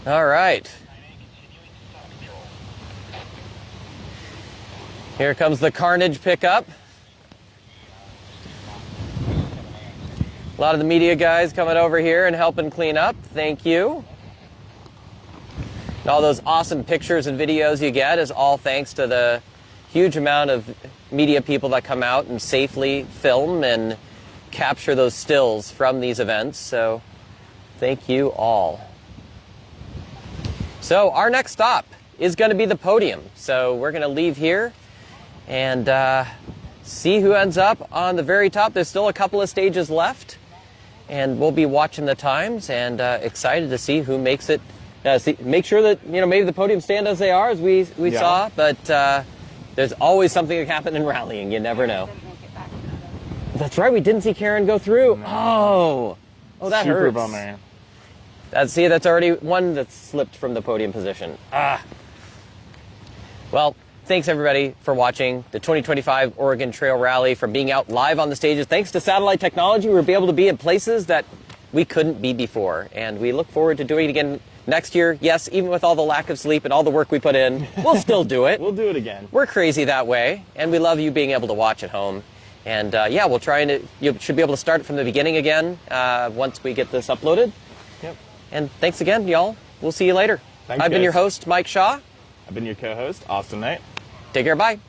Speaker 1: All right. Here comes the Carnage pickup. A lot of the media guys coming over here and helping clean up. Thank you. And all those awesome pictures and videos you get is all thanks to the huge amount of media people that come out and safely film and capture those stills from these events. So thank you all. So our next stop is going to be the podium. So we're going to leave here and see who ends up on the very top. There's still a couple of stages left, and we'll be watching the times and excited to see who makes it. Make sure that, you know, maybe the podium stand as they are, as we saw, but there's always something that can happen in rallying. You never know. That's right, we didn't see Karen go through. No. Oh, that
Speaker 2: Super
Speaker 1: hurts.
Speaker 2: bummer.
Speaker 1: That's already one that's slipped from the podium position. Well, thanks everybody for watching the 2025 Oregon Trail Rally, from being out live on the stages. Thanks to satellite technology, we'll be able to be in places that we couldn't be before. And we look forward to doing it again next year, yes, even with all the lack of sleep and all the work we put in, we'll still do it.
Speaker 2: We'll do it again.
Speaker 1: We're crazy that way, and we love you being able to watch at home. And yeah, we'll try and you should be able to start from the beginning again once we get this uploaded.
Speaker 2: Yep.
Speaker 1: And thanks again, y'all. We'll see you later.
Speaker 2: Thanks,
Speaker 1: I've been
Speaker 2: guys.
Speaker 1: your host, Mike Shaw.
Speaker 2: I've been your co-host, Austen Knight.
Speaker 1: Take care. Bye.